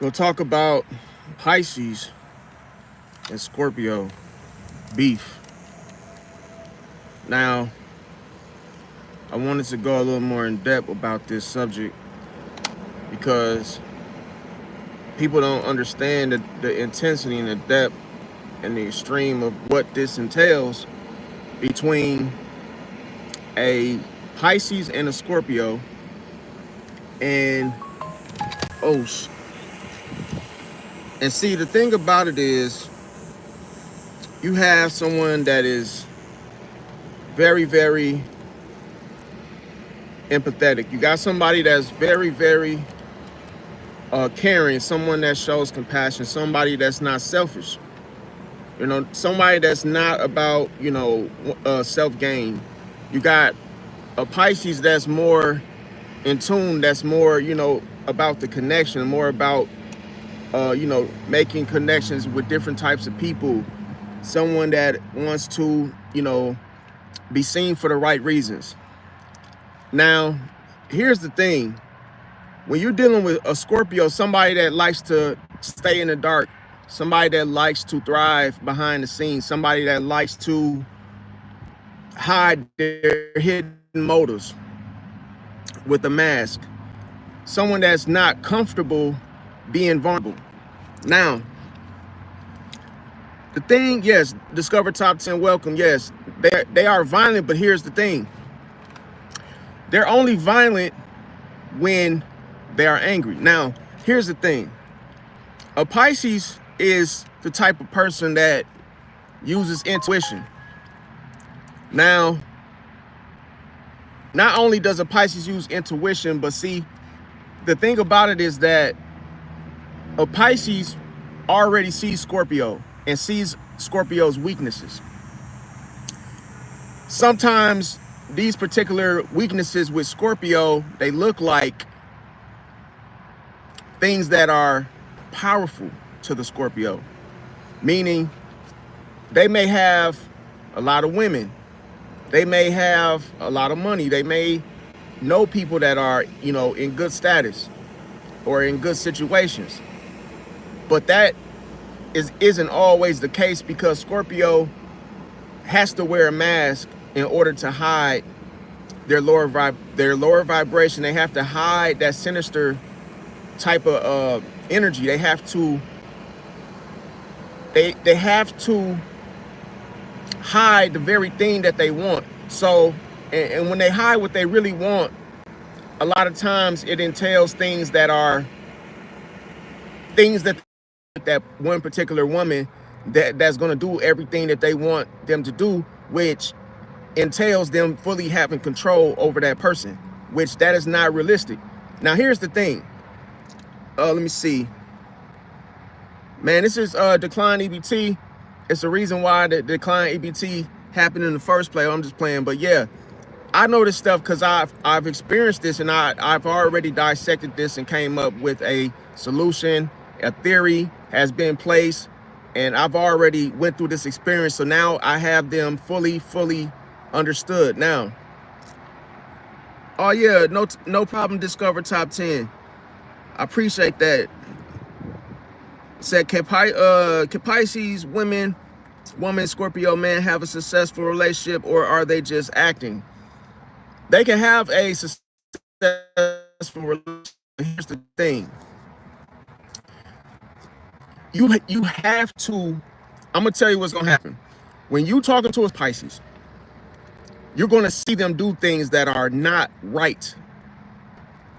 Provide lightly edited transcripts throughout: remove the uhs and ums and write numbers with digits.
We'll talk about Pisces and Scorpio beef. Now, I wanted to go a little more in depth about this subject because people don't understand the intensity and the depth and the extreme of what this entails between a Pisces and a Scorpio. And oh, and see, the thing about it is, you have someone that is very, very empathetic. You got somebody that's very, very caring, someone that shows compassion, somebody that's not selfish. You know, somebody that's not about, self-gain. You got a Pisces that's more in tune, that's more, about the connection, more about, making connections with different types of people. Someone that wants to, be seen for the right reasons. Now, here's the thing. When you're dealing with a Scorpio, somebody that likes to stay in the dark, somebody that likes to thrive behind the scenes, somebody that likes to hide their hidden motives with a mask, someone that's not comfortable being vulnerable. Now, the thing, yes, Discover Top 10, welcome, yes, they are violent, but here's the thing. They're only violent when they are angry. Now, here's the thing. A Pisces is the type of person that uses intuition. Now, not only does a Pisces use intuition, but see, the thing about it is that a Pisces already sees Scorpio and sees Scorpio's weaknesses. Sometimes these particular weaknesses with Scorpio, they look like things that are powerful to the Scorpio, meaning they may have a lot of women, they may have a lot of money, they may know people that are, in good status or in good situations. But that isn't always the case, because Scorpio has to wear a mask in order to hide their lower vibration. They have to hide that sinister type of energy. They have to hide the very thing that they want. So, and when they hide what they really want, a lot of times it entails things that one particular woman that's going to do everything that they want them to do, which entails them fully having control over that person, which that is not realistic. Now, here's the thing. Let me see. Man, this is decline EBT. It's the reason why the decline EBT happened in the first place. I'm just playing, but yeah, I know this stuff because I've experienced this, and I've already dissected this and came up with a solution. A theory has been placed, and I've already went through this experience. So now I have them fully understood. Now, oh yeah, no problem. Discover Top 10. I appreciate that. Said, can Pisces woman, Scorpio man have a successful relationship, or are they just acting? They can have a successful relationship. Here's the thing. You have to, I'm gonna tell you what's gonna happen. When you talking to a Pisces, you're gonna see them do things that are not right.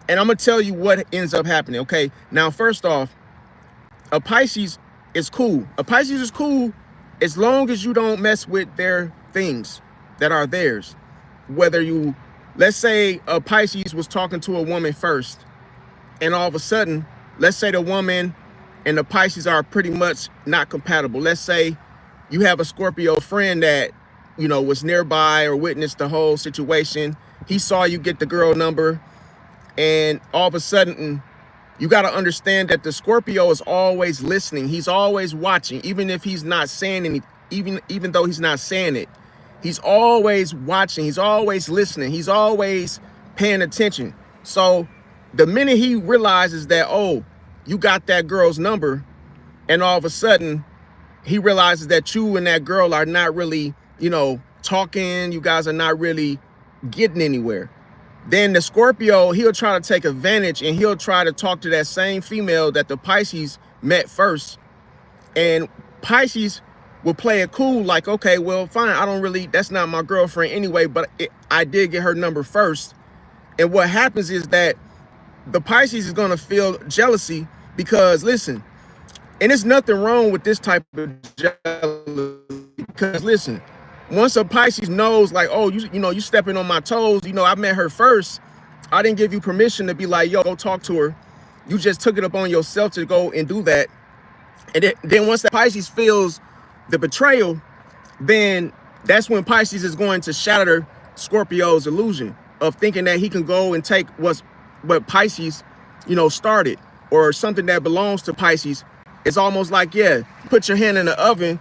And I'm gonna tell you what ends up happening. Okay, now first off, a Pisces is cool. A Pisces is cool as long as you don't mess with their things that are theirs. Whether you, let's say a Pisces was talking to a woman first, and all of a sudden, let's say the woman and the Pisces are pretty much not compatible. Let's say you have a Scorpio friend that, was nearby or witnessed the whole situation. He saw you get the girl number, and all of a sudden, you got to understand that the Scorpio is always listening. He's always watching, even if he's not saying anything, even though he's not saying it. He's always watching. He's always listening. He's always paying attention. So the minute he realizes that, oh, you got that girl's number, and all of a sudden he realizes that you and that girl are not really, you know, talking. You guys are not really getting anywhere. Then the Scorpio, he'll try to take advantage, and he'll try to talk to that same female that the Pisces met first. And Pisces will play it cool, like, okay, well, fine, I don't really, that's not my girlfriend anyway, but I did get her number first. And what happens is that the Pisces is going to feel jealousy because, listen, and there's nothing wrong with this type of jealousy, because, listen, once a Pisces knows, like, oh, you know, you stepping on my toes, you know, I met her first, I didn't give you permission to be like, yo, go talk to her. You just took it upon yourself to go and do that. And then once the Pisces feels the betrayal, then that's when Pisces is going to shatter Scorpio's illusion of thinking that he can go and take what Pisces, you know, started, or something that belongs to Pisces. It's almost like, yeah, put your hand in the oven,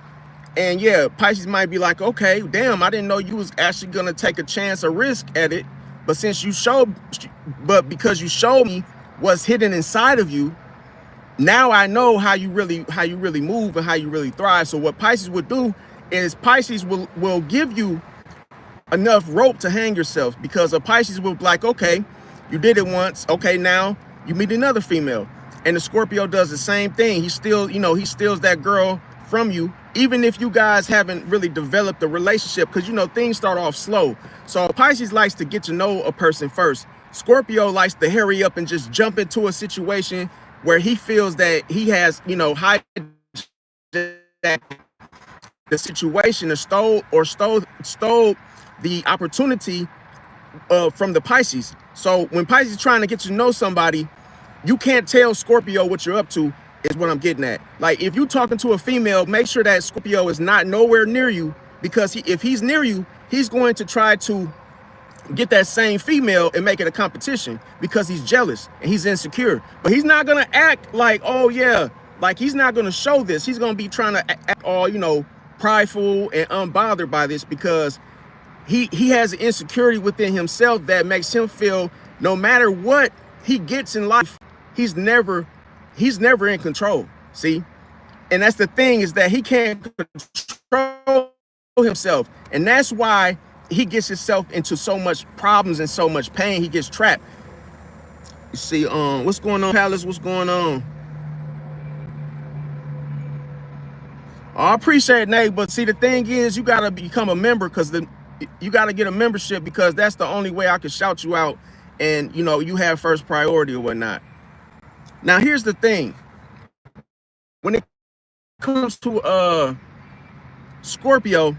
and yeah, Pisces might be like, okay, damn, I didn't know you was actually gonna take a chance or risk at it, but because you showed me what's hidden inside of you, now I know how you really move and how you really thrive. So what Pisces would do is Pisces will give you enough rope to hang yourself, because a Pisces will be like, okay, you did it once, okay, now you meet another female. And the Scorpio does the same thing. He still, you know, he steals that girl from you, even if you guys haven't really developed a relationship, because, you know, things start off slow. So Pisces likes to get to know a person first. Scorpio likes to hurry up and just jump into a situation where he feels that he has, you know, the situation, or stole the opportunity from the Pisces. So when Pisces is trying to get to know somebody, you can't tell Scorpio what you're up to, is what I'm getting at. Like, if you're talking to a female, make sure that Scorpio is not nowhere near you, because if he's near you, he's going to try to get that same female and make it a competition, because he's jealous and he's insecure. But he's not gonna act like, oh yeah, like he's not gonna show this. He's gonna be trying to act all, you know, prideful and unbothered by this, because he has an insecurity within himself that makes him feel no matter what he gets in life, he's never in control. See? And that's the thing, is that he can't control himself. And that's why he gets himself into so much problems and so much pain. He gets trapped. You see, what's going on, Palace? What's going on? Oh, I appreciate it, Nate, but see, the thing is, you gotta become a member, because you gotta get a membership, because that's the only way I can shout you out, and, you know, you have first priority or whatnot. Now, here's the thing. When it comes to Scorpio,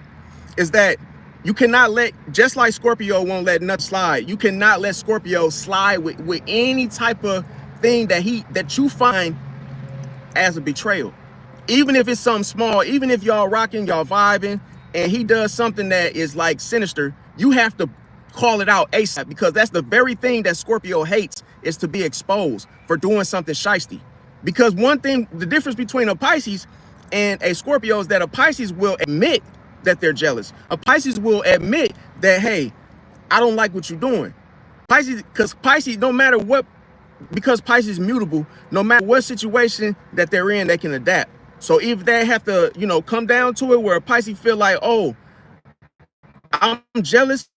is that you cannot let, just like Scorpio won't let nothing slide, you cannot let Scorpio slide with any type of thing that you find as a betrayal. Even if it's something small, even if y'all rocking, y'all vibing, and he does something that is like sinister, you have to call it out ASAP, because that's the very thing that Scorpio hates, is to be exposed for doing something shiesty. Because one thing, the difference between a Pisces and a Scorpio is that a Pisces will admit that they're jealous. A Pisces will admit that, hey, I don't like what you're doing. Pisces, because Pisces, no matter what, because Pisces is mutable, no matter what situation that they're in, they can adapt. So if they have to, you know, come down to it where a Pisces feel like, oh, I'm jealous,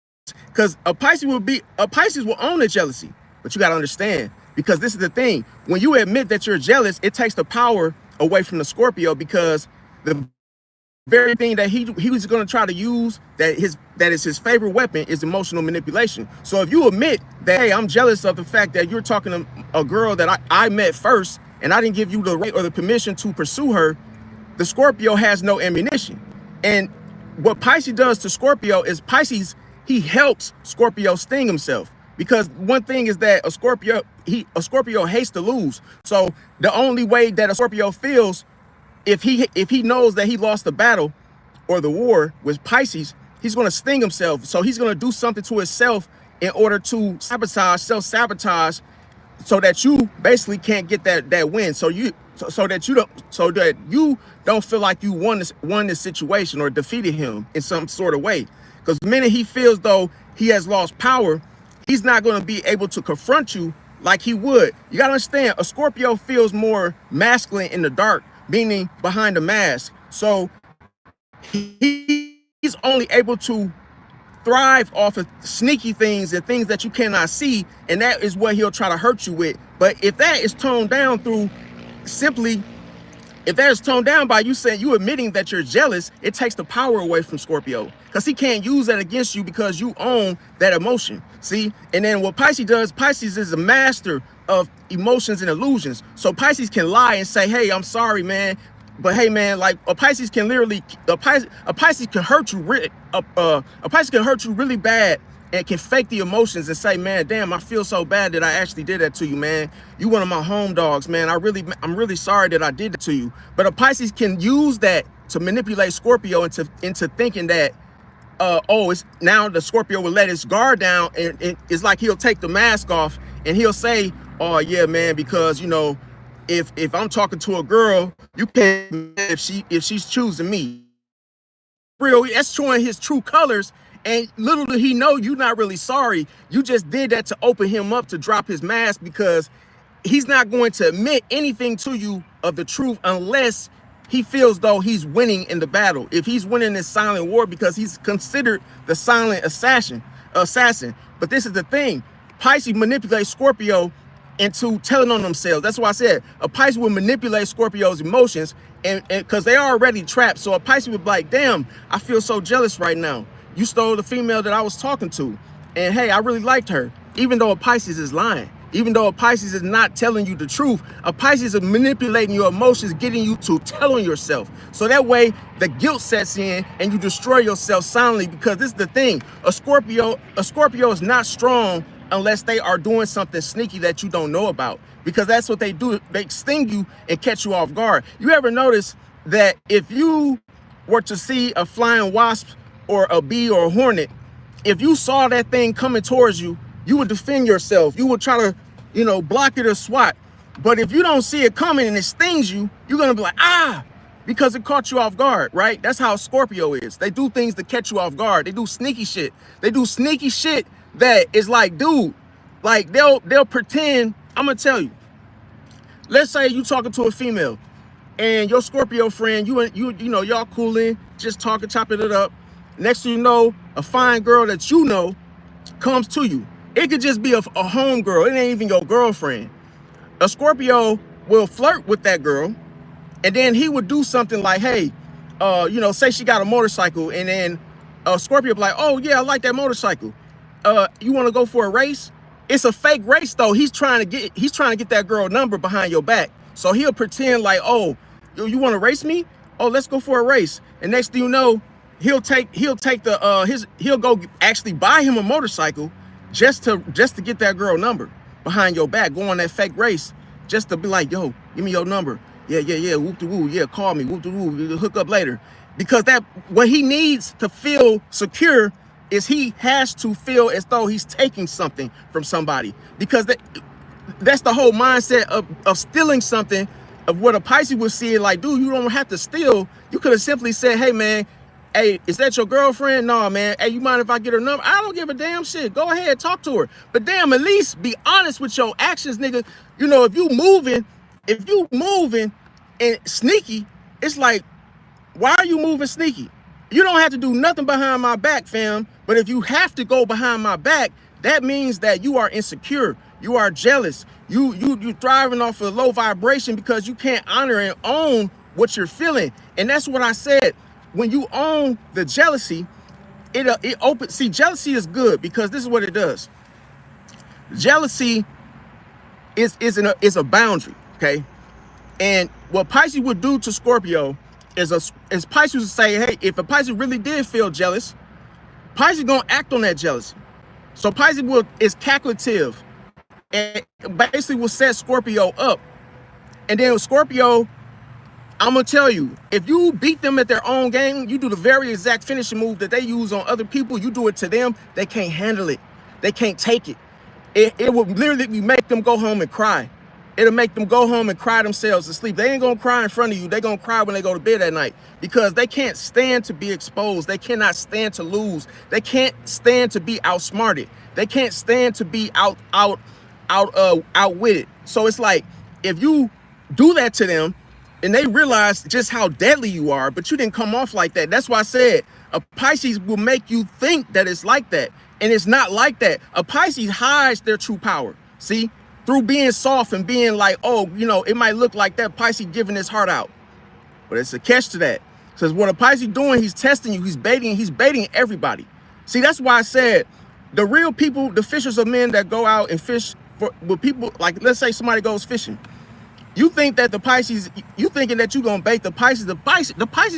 because a Pisces will own the jealousy. But you got to understand, because this is the thing, when you admit that you're jealous, it takes the power away from the Scorpio, because the very thing that he was going to try to use, that is his favorite weapon, is emotional manipulation. So if you admit that, hey, I'm jealous of the fact that you're talking to a girl that I met first, and I didn't give you the right or the permission to pursue her, the Scorpio has no ammunition. And what Pisces does to Scorpio is he helps Scorpio sting himself. Because one thing is that a Scorpio hates to lose. So the only way that a Scorpio feels, if he knows that he lost the battle or the war with Pisces, he's going to sting himself. So he's going to do something to himself in order to self-sabotage, so that you basically can't get that win. So that you don't feel like you won this situation or defeated him in some sort of way. Because the minute he feels though he has lost power, he's not going to be able to confront you like he would. You gotta understand, a Scorpio feels more masculine in the dark, meaning behind the mask. So he's only able to thrive off of sneaky things and things that you cannot see, and that is what he'll try to hurt you with. But if that is toned down through simply, if that is toned down by you saying, you admitting that you're jealous, it takes the power away from Scorpio, because he can't use that against you because you own that emotion. See? And then what Pisces does, Pisces is a master of emotions and illusions. So Pisces can lie and say, hey, I'm sorry, man. But hey, man, like a Pisces can literally, a Pisces can hurt you, a Pisces can hurt you really bad and can fake the emotions and say, man, damn, I feel so bad that I actually did that to you, man. You one of my home dogs, man. I'm really sorry that I did it to you. But a Pisces can use that to manipulate Scorpio into thinking that, oh, it's now the Scorpio will let his guard down, and it's like he'll take the mask off and he'll say, oh yeah, man, because you know, if I'm talking to a girl, you can't if she's choosing me. Real, that's showing his true colors. And little did he know, you're not really sorry. You just did that to open him up to drop his mask, because he's not going to admit anything to you of the truth unless he feels though he's winning in the battle. If he's winning this silent war, because he's considered the silent assassin. But this is the thing. Pisces manipulates Scorpio into telling on themselves. That's why I said a Pisces will manipulate Scorpio's emotions, and because they are already trapped. So a Pisces would be like, damn, I feel so jealous right now. You stole the female that I was talking to, and hey, I really liked her. Even though a Pisces is lying, even though a Pisces is not telling you the truth, a Pisces is manipulating your emotions, getting you to tell on yourself. So that way the guilt sets in and you destroy yourself silently, because this is the thing. A Scorpio is not strong unless they are doing something sneaky that you don't know about, because that's what they do. They sting you and catch you off guard. You ever notice that if you were to see a flying wasp or a bee or a hornet, if you saw that thing coming towards you, you would defend yourself. You would try to, you know, block it or swat. But if you don't see it coming and it stings you, you're gonna be like, ah, because it caught you off guard, right? That's how Scorpio is. They do things to catch you off guard. They do sneaky shit. They do sneaky shit that is like, dude, like they'll pretend. I'm gonna tell you. Let's say you talking to a female, and your Scorpio friend, you know, y'all cooling, just talking, chopping it up. Next thing you know, a fine girl that you know comes to you. It could just be a home girl. It ain't even your girlfriend. A Scorpio will flirt with that girl, and then he would do something like, hey, you know, say she got a motorcycle, and then Scorpio will be like, oh yeah, I like that motorcycle. You want to go for a race? It's a fake race though. He's trying to get that girl number behind your back. So he'll pretend like, oh, you want to race me? Oh, let's go for a race. And next thing you know, he'll go actually buy him a motorcycle just to get that girl number behind your back, go on that fake race just to be like, yo, give me your number. Yeah, whoop de woo, yeah, call me, whoop de woo, we'll hook up later. Because that what he needs to feel secure is he has to feel as though he's taking something from somebody, because that's the whole mindset of stealing something. Of what a Pisces would see it like, dude, you don't have to steal. You could have simply said, hey man, hey, is that your girlfriend? No, man. Hey, you mind if I get her number? I don't give a damn shit. Go ahead, talk to her. But damn, at least be honest with your actions, nigga. You know, if you moving and sneaky, it's like, why are you moving sneaky? You don't have to do nothing behind my back, fam. But if you have to go behind my back, that means that you are insecure. You are jealous. You thriving off of low vibration because you can't honor and own what you're feeling. And that's what I said. When you own the jealousy, it opens. See, jealousy is good because this is what it does. Jealousy is a boundary, okay? And what Pisces would do to Scorpio is Pisces would say, hey, if a Pisces really did feel jealous, Pisces gonna act on that jealousy. So Pisces is calculative and basically will set Scorpio up. And then Scorpio, I'm gonna tell you, if you beat them at their own game, you do the very exact finishing move that they use on other people, you do it to them, they can't handle it. They can't take it. It will literally make them go home and cry. It'll make them go home and cry themselves to sleep. They ain't gonna cry in front of you. They're gonna cry when they go to bed at night because they can't stand to be exposed. They cannot stand to lose. They can't stand to be outsmarted. They can't stand to be outwitted. So it's like, if you do that to them and they realize just how deadly you are, but you didn't come off like that. That's why I said a Pisces will make you think that it's like that. And it's not like that. A Pisces hides their true power. See, through being soft and being like, oh, you know, it might look like that Pisces giving his heart out. But it's a catch to that. Because what a Pisces doing, he's testing you, he's baiting everybody. See, that's why I said the real people, the fishers of men that go out and fish with people, like let's say somebody goes fishing. You think that the Pisces, you thinking that you're gonna bait the Pisces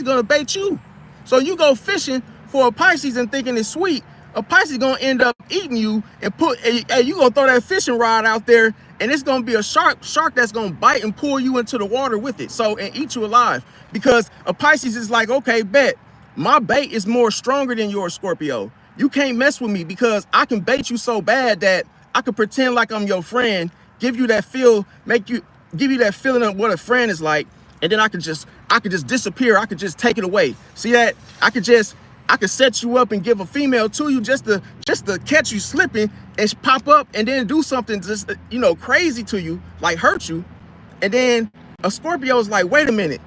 gonna bait you. So you go fishing for a Pisces and thinking it's sweet. A Pisces gonna end up eating you and you gonna throw that fishing rod out there and it's gonna be a shark that's gonna bite and pull you into the water with it. So, and eat you alive. Because a Pisces is like, okay, bet, my bait is more stronger than yours, Scorpio. You can't mess with me because I can bait you so bad that I can pretend like I'm your friend, give you that feel, give you that feeling of what a friend is like, and then I could just disappear. I could just take it away. See that? I could set you up and give a female to you just to catch you slipping and pop up and then do something just, you know, crazy to you, like hurt you. And then a Scorpio is like, wait a minute.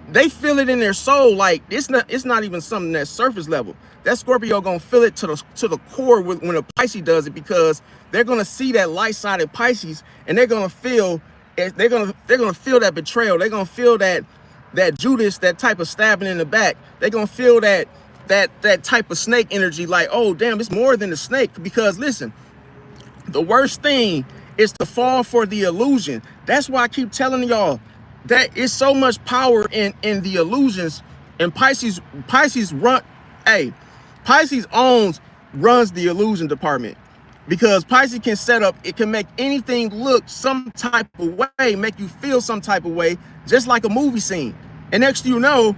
They feel it in their soul. Like it's not even something that's surface level. That Scorpio gonna feel it to the core when a Pisces does it, because they're gonna see that light-sided Pisces and they're gonna feel that betrayal. They're gonna feel that Judas, that type of stabbing in the back. They're gonna feel that type of snake energy, like, oh damn, it's more than a snake. Because listen, the worst thing is to fall for the illusion. That's why I keep telling y'all that it's so much power in the illusions. And Pisces runs the illusion department, because Pisces can set up, it can make anything look some type of way, make you feel some type of way, just like a movie scene. And next thing you know,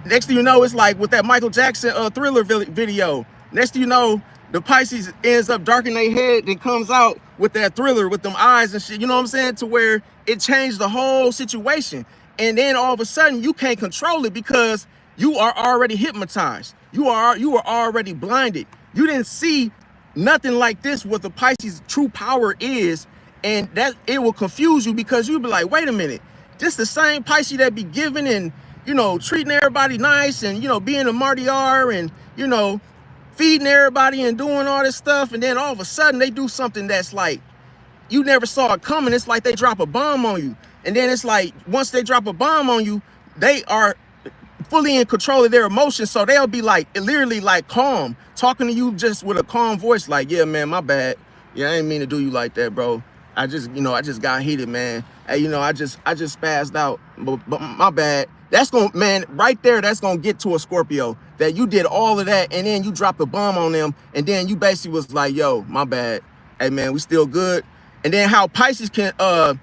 it's like with that Michael Jackson Thriller video. Next thing you know, the Pisces ends up darkening their head and comes out with that Thriller with them eyes and shit. You know what I'm saying? To where it changed the whole situation. And then all of a sudden you can't control it because you are already hypnotized. You are already blinded. You didn't see nothing like this, what the Pisces true power is. And that it will confuse you, because you'll be like, wait a minute, this the same Pisces that be giving and, you know, treating everybody nice and, you know, being a martyr and, you know, feeding everybody and doing all this stuff. And then all of a sudden they do something that's like, you never saw it coming. It's like they drop a bomb on you. And then it's like, once they drop a bomb on you, they are fully in control of their emotions. So they'll be like, literally like calm, talking to you just with a calm voice. Like, yeah, man, my bad. Yeah, I didn't mean to do you like that, bro. I just got heated, man. Hey, you know, I just spazzed out, but my bad. That's gonna, man, right there, that's gonna get to a Scorpio, that you did all of that and then you dropped a bomb on them and then you basically was like, yo, my bad. Hey man, we still good. And then how Pisces doesn't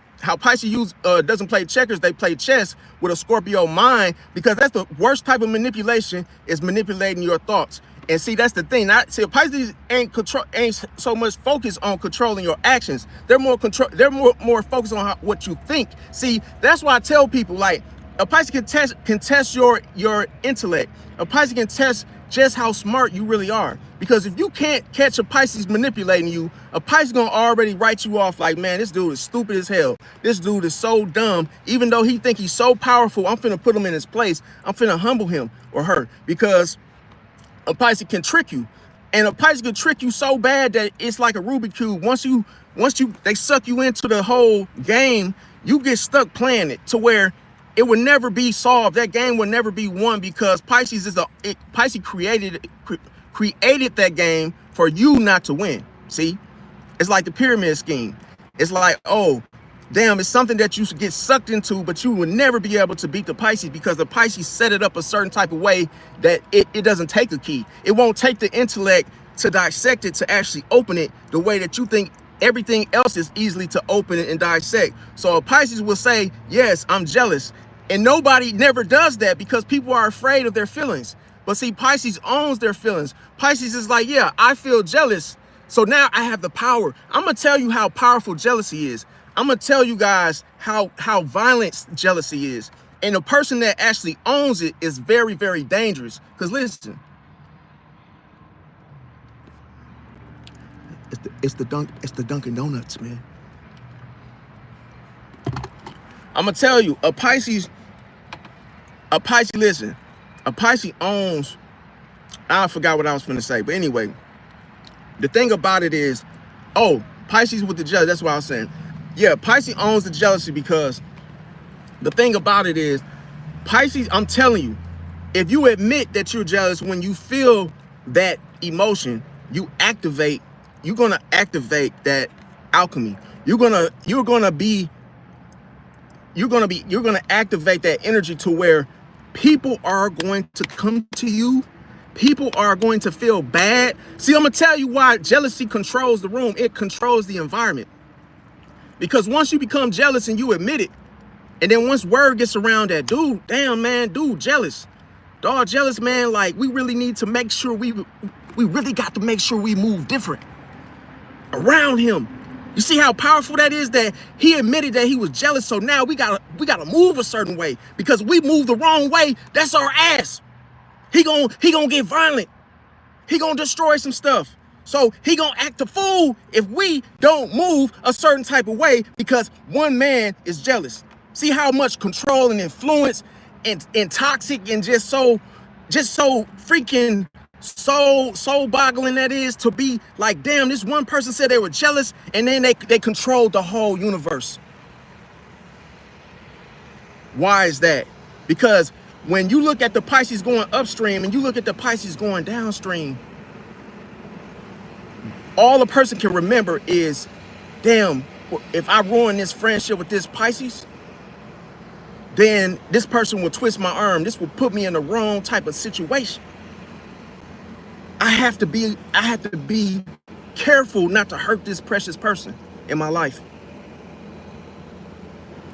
play checkers, they play chess with a Scorpio mind, because that's the worst type of manipulation, is manipulating your thoughts. And see, that's the thing. Pisces ain't so much focused on controlling your actions. They're more focused on what you think. See, that's why I tell people, like, a Pisces can test your intellect. A Pisces can test just how smart you really are. Because if you can't catch a Pisces manipulating you, a Pisces gonna already write you off like, man, this dude is stupid as hell. This dude is so dumb. Even though he think he's so powerful, I'm finna put him in his place. I'm finna humble him or her, because a Pisces can trick you. And a Pisces can trick you so bad that it's like a Rubik's Cube. Once they suck you into the whole game, you get stuck playing it to where it will never be solved. That game will never be won, because Pisces created that game for you not to win. See, it's like the pyramid scheme. It's like, oh, damn, it's something that you get sucked into, but you will never be able to beat the Pisces, because the Pisces set it up a certain type of way that it doesn't take a key. It won't take the intellect to dissect it, to actually open it the way that you think everything else is easily to open it and dissect. So a Pisces will say, yes, I'm jealous. And nobody never does that, because people are afraid of their feelings. But see, Pisces owns their feelings. Pisces is like, yeah, I feel jealous, so now I have the power. I'm going to tell you how powerful jealousy is. I'm going to tell you guys how violent jealousy is. And the person that actually owns it is very, very dangerous. Because listen, It's the Dunkin' Donuts, man. I'm gonna tell you, a Pisces, listen, a Pisces owns, I forgot what I was finna say, but anyway, the thing about it is, oh, Pisces with the jealousy, that's what I was saying. Yeah, Pisces owns the jealousy because the thing about it is, Pisces, I'm telling you, if you admit that you're jealous, when you feel that emotion, you're gonna activate that alchemy. You're gonna activate that energy to where people are going to come to you. People are going to feel bad. See, I'm gonna tell you why jealousy controls the room. It controls the environment. Because once you become jealous and you admit it, and then once word gets around that, dude, damn man, dude, jealous. Dog, jealous, man, like we really need to make sure we really got to make sure we move different around him. You see how powerful that is, that he admitted that he was jealous. So now we gotta move a certain way, because we move the wrong way, that's our ass. He gonna get violent. He gonna destroy some stuff. So he gonna act a fool if we don't move a certain type of way because one man is jealous. See how much control and influence and toxic and just so freaking soul boggling that is, to be like, damn, this one person said they were jealous and then they controlled the whole universe. Why is that? Because when you look at the Pisces going upstream and you look at the Pisces going downstream, all a person can remember is, damn, if I ruin this friendship with this Pisces, then this person will twist my arm. This will put me in the wrong type of situation. I have to be careful not to hurt this precious person in my life.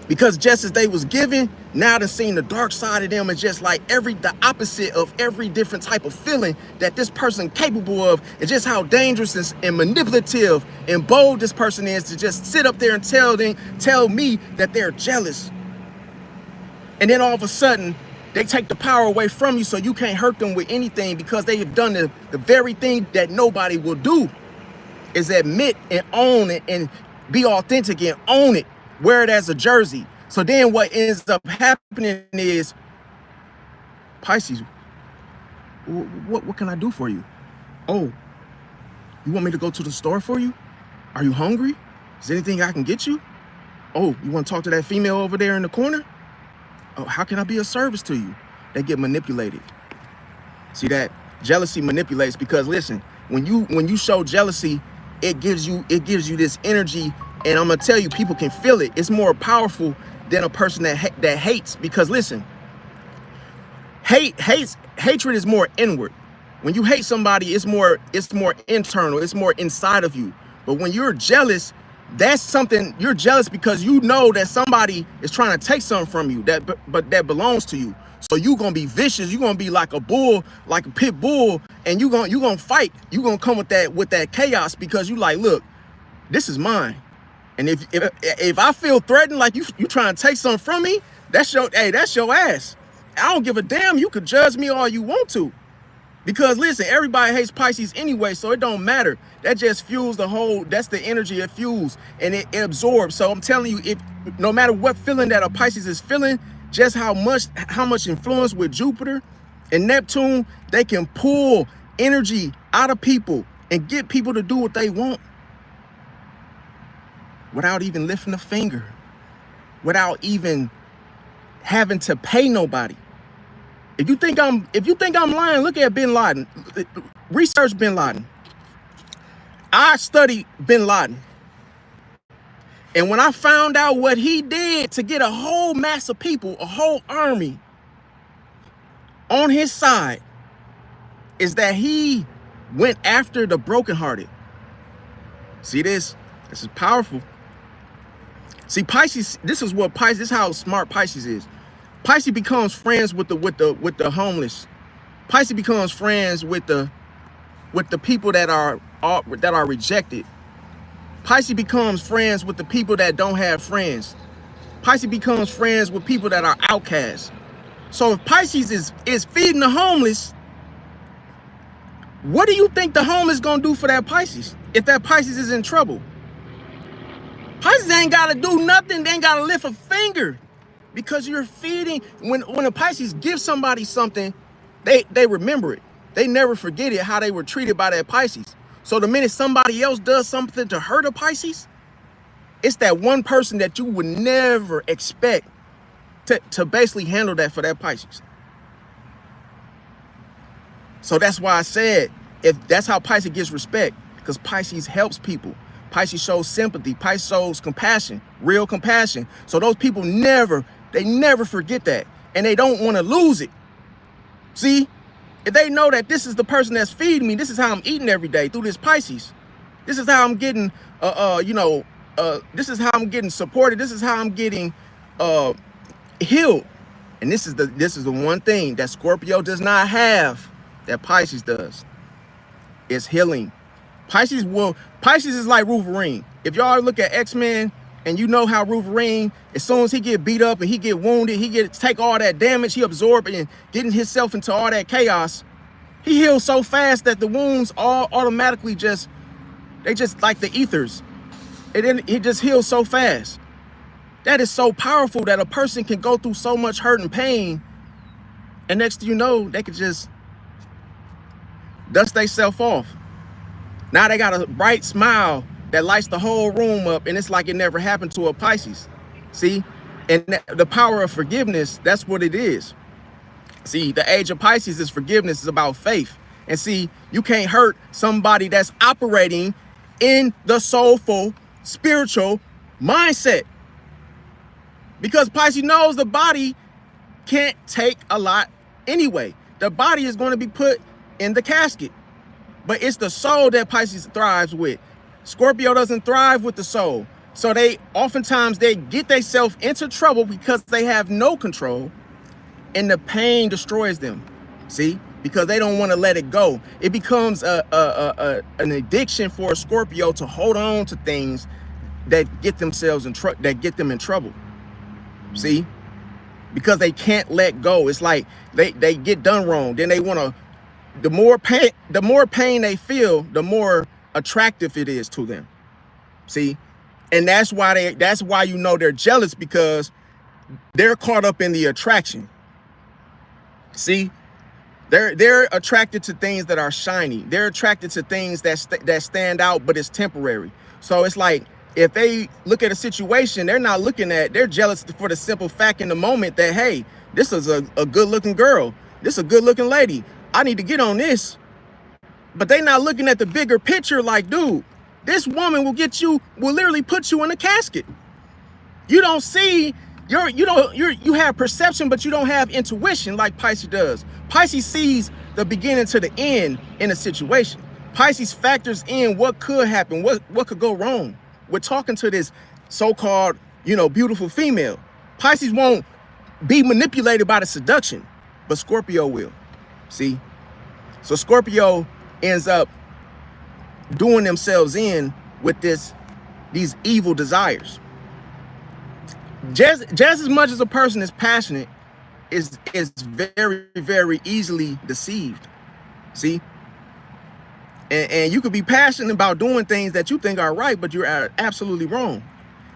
Because just as they was giving, now they're seeing the dark side of them, and just like the opposite of every different type of feeling that this person capable of, and just how dangerous and manipulative and bold this person is to just sit up there and tell me that they're jealous. And then all of a sudden, they take the power away from you, so you can't hurt them with anything, because they have done the very thing that nobody will do, is admit and own it and be authentic and own it. Wear it as a jersey. So then what ends up happening is, Pisces, what can I do for you? Oh, you want me to go to the store for you? Are you hungry? Is there anything I can get you? Oh, you want to talk to that female over there in the corner? Oh, how can I be of service to you? They get manipulated. See, that jealousy manipulates, because listen, when you show jealousy, it gives you this energy. And I'm gonna tell you, people can feel it. It's more powerful than a person that hates, because listen, hatred is more inward. When you hate somebody, it's more internal. It's more inside of you. But when you're jealous, that's something, you're jealous because you know that somebody is trying to take something from you that belongs to you. So you're gonna be vicious. You're gonna be like a bull, like a pit bull, and you're gonna fight. You're gonna come with that chaos, because you like, look, this is mine. And if I feel threatened, like you trying to take something from me, that's your ass. I don't give a damn. You could judge me all you want to, because listen, everybody hates Pisces anyway, so it don't matter. That just fuels the whole. That's the energy it fuels, and it absorbs. So I'm telling you, no matter what feeling that a Pisces is feeling, just how much influence with Jupiter and Neptune, they can pull energy out of people and get people to do what they want, without even lifting a finger, without even having to pay nobody. If you think I'm lying, look at Bin Laden. Research Bin Laden. I studied Bin Laden. And when I found out what he did to get a whole mass of people, a whole army on his side, is that he went after the brokenhearted. See this? This is powerful. See, Pisces, this is how smart Pisces is. Pisces becomes friends with the homeless. Pisces becomes friends with the people that are rejected. Pisces becomes friends with the people that don't have friends. Pisces becomes friends with people that are outcasts. So if Pisces is feeding the homeless, What do you think the home is going to do for that Pisces if that Pisces is in trouble? Pisces ain't got to do nothing. They ain't got to lift a finger, because you're feeding. When a Pisces gives somebody something, they remember it. They never forget it, how they were treated by that Pisces. So the minute somebody else does something to hurt a Pisces, it's that one person that you would never expect to basically handle that for that Pisces. So that's why I said, if that's how Pisces gets respect, because Pisces helps people. Pisces shows sympathy. Pisces shows compassion, real compassion. So those people never forget that. And they don't want to lose it. See, if they know that this is the person that's feeding me, this is how I'm eating every day through this Pisces. This is how I'm getting, this is how I'm getting supported. This is how I'm getting healed. And this is the one thing that Scorpio does not have that Pisces does. It's healing. Pisces is like Wolverine. If y'all look at X-Men and you know how Wolverine, as soon as he get beat up and he get wounded, he take all that damage, he absorb it and getting himself into all that chaos, he heals so fast that the wounds all automatically just like the ethers. It just heals so fast. That is so powerful that a person can go through so much hurt and pain, and next thing you know, they could just dust themselves off. Now they got a bright smile that lights the whole room up, and it's like it never happened to a Pisces. See? And the power of forgiveness, that's what it is. See, the age of Pisces is forgiveness, is about faith. And see, you can't hurt somebody that's operating in the soulful, spiritual mindset. Because Pisces knows the body can't take a lot anyway. The body is going to be put in the casket. But it's the soul that Pisces thrives with. Scorpio doesn't thrive with the soul. So oftentimes they get themselves into trouble because they have no control, and the pain destroys them. See? Because they don't want to let it go. It becomes an addiction for a Scorpio to hold on to things that get themselves that get them in trouble. See? Because they can't let go. It's like they get done wrong. Then they want to, the more pain they feel, the more attractive it is to them. See? And that's why you know they're jealous, because they're caught up in the attraction. See? They're attracted to things that are shiny. They're attracted to things that stand out, but it's temporary. So it's like, if they look at a situation, they're jealous for the simple fact in the moment that, hey, this is a good looking girl. This is a good looking lady. I need to get on this. But they're not looking at the bigger picture like, dude, this woman will literally put you in a casket. You don't see, you have perception, but you don't have intuition like Pisces does. Pisces sees the beginning to the end in a situation. Pisces factors in what could happen, what could go wrong. We're talking to this so-called, beautiful female. Pisces won't be manipulated by the seduction, but Scorpio will. See? So Scorpio ends up doing themselves in with these evil desires. Just as much as a person is passionate, is very, very easily deceived. See? And you could be passionate about doing things that you think are right, but you're absolutely wrong.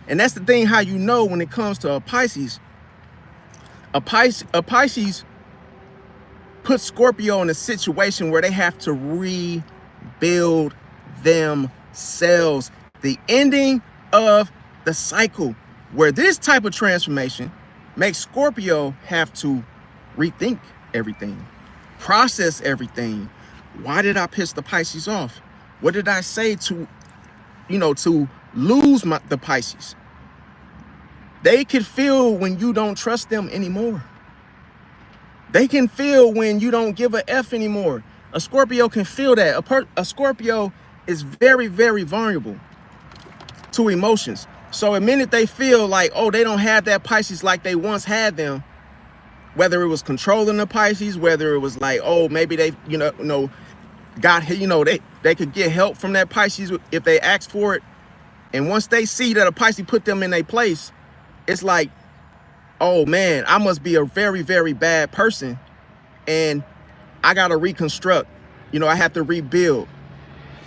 And that's the thing, how you know when it comes to a Pisces. A Pisces puts Scorpio in a situation where they have to rebuild themselves. The ending of the cycle, where this type of transformation makes Scorpio have to rethink everything, process everything. Why did I piss the Pisces off? What did I say to lose the Pisces? They can feel when you don't trust them anymore. They can feel when you don't give a F anymore. A Scorpio can feel that. A Scorpio is very, very vulnerable to emotions. So the minute they feel like, oh, they don't have that Pisces like they once had them, whether it was controlling the Pisces, whether it was like, oh, maybe they, they could get help from that Pisces if they asked for it. And once they see that a Pisces put them in a place, it's like, oh man, I must be a very, very bad person, and I gotta reconstruct, You know, I have to rebuild.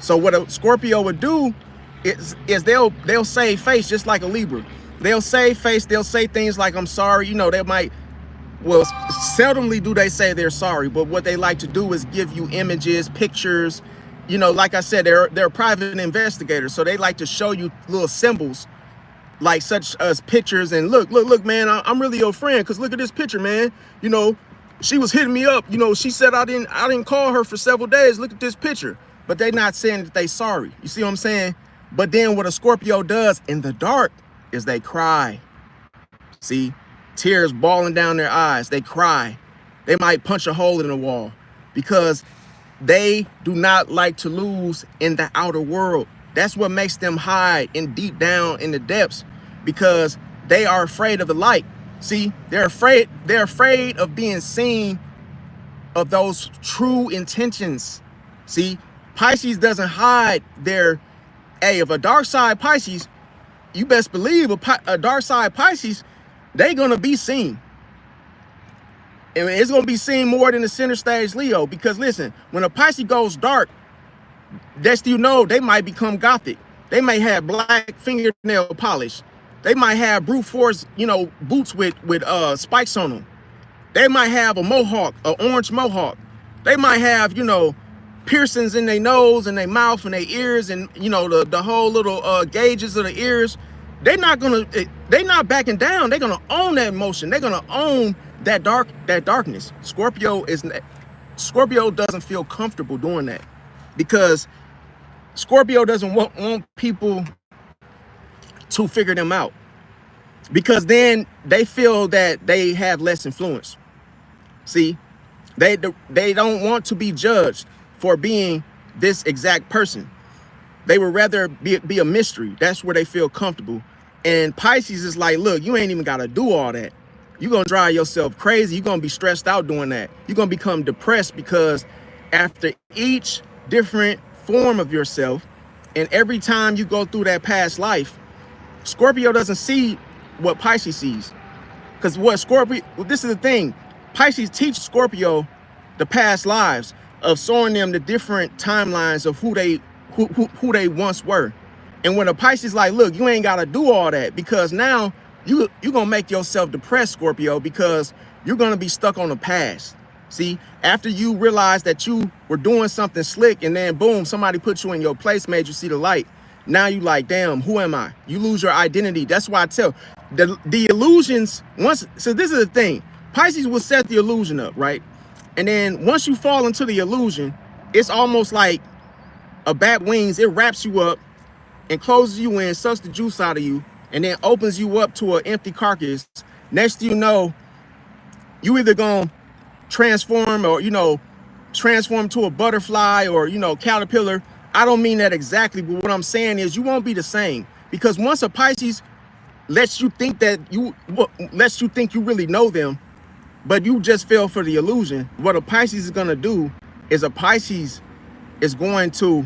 So what a Scorpio would do is they'll save face just like a Libra. They'll save face. They'll say things like, I'm sorry. You know, they might, well, seldomly do they say they're sorry, but what they like to do is give you images, pictures. You know, like I said, they're private investigators, so they like to show you little symbols, like such as pictures. And look, man, I'm really your friend, because look at this picture, man. You know, she was hitting me up. You know, she said I didn't call her for several days. Look at this picture. But they're not saying that they sorry. You see what I'm saying? But then what a Scorpio does in the dark is they cry. See, tears balling down their eyes. They cry. They might punch a hole in the wall because they do not like to lose in the outer world. That's what makes them hide in deep down in the depths, because they are afraid of the light. See, they're afraid of being seen, of those true intentions. See, Pisces doesn't hide their, hey, if a dark side Pisces, you best believe a dark side Pisces, they're going to be seen. And it's going to be seen more than the center stage Leo, because listen, when a Pisces goes dark, next you know, they might become gothic. They may have black fingernail polish. They might have brute force, you know, boots with spikes on them. They might have a mohawk, an orange mohawk. They might have, you know, piercings in their nose and their mouth and their ears, and, you know, the whole little gauges of the ears. They're not backing down. They're gonna own that emotion. They're gonna own that darkness. Scorpio doesn't feel comfortable doing that, because Scorpio doesn't want people to figure them out, because then they feel that they have less influence. See, they don't want to be judged for being this exact person. They would rather be a mystery. That's where they feel comfortable. And Pisces is like, look, you ain't even got to do all that. You're going to drive yourself crazy. You're going to be stressed out doing that. You're going to become depressed, because after each different form of yourself, and every time you go through that past life, Scorpio doesn't see what Pisces sees. Because this is the thing, Pisces teach Scorpio the past lives of showing them the different timelines of who they once were. And when a Pisces like, look, you ain't got to do all that, because now you're going to make yourself depressed, Scorpio, because you're going to be stuck on the past. See, after you realize that you were doing something slick, and then boom, somebody put you in your place, made you see the light. Now you like, damn, who am I? You lose your identity. That's why I tell the illusions once. So this is the thing. Pisces will set the illusion up, right? And then once you fall into the illusion, it's almost like a bat wings. It wraps you up and closes you in, sucks the juice out of you, and then opens you up to an empty carcass. Next thing you know, you either gonna transform, or, you know, transform to a butterfly, or, you know, caterpillar. I don't mean that exactly, but what I'm saying is you won't be the same, because once a Pisces lets you think you really know them, but you just fell for the illusion. What a Pisces is gonna do is a Pisces is going to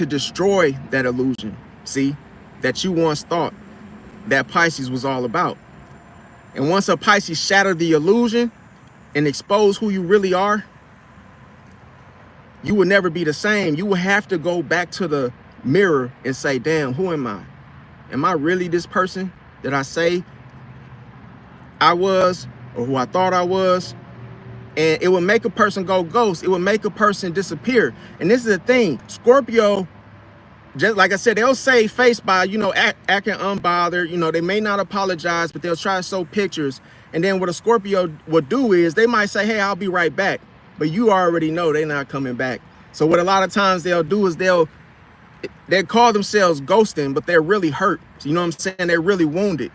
destroy that illusion. See, that you once thought that Pisces was all about. And once a Pisces shatter the illusion and expose who you really are, you will never be the same. You will have to go back to the mirror and say, damn, who am I? Am I really this person that I say I was, or who I thought I was? And it will make a person go ghost. It will make a person disappear. And this is the thing, Scorpio, just like I said, they'll save face by, you know, acting unbothered. You know, they may not apologize, but they'll try to show pictures. And then what a Scorpio would do is they might say, hey, I'll be right back. But you already know they're not coming back. So what a lot of times they'll do is they'll call themselves ghosting, but they're really hurt. So, you know what I'm saying? They're really wounded,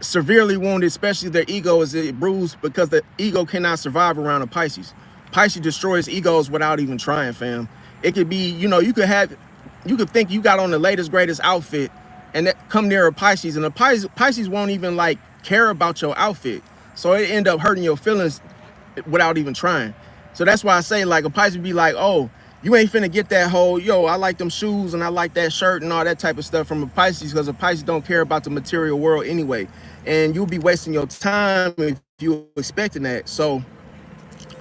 severely wounded, especially their ego is bruised, because the ego cannot survive around a Pisces. Pisces destroys egos without even trying, fam. It could be, you know, you could think you got on the latest, greatest outfit, and that come near a Pisces, and a Pisces won't even like care about your outfit. So it end up hurting your feelings without even trying. So that's why I say, like, a Pisces be like, oh, you ain't finna get that whole, yo, I like them shoes and I like that shirt and all that type of stuff from a Pisces, because a Pisces don't care about the material world anyway. And you'll be wasting your time if you're expecting that. So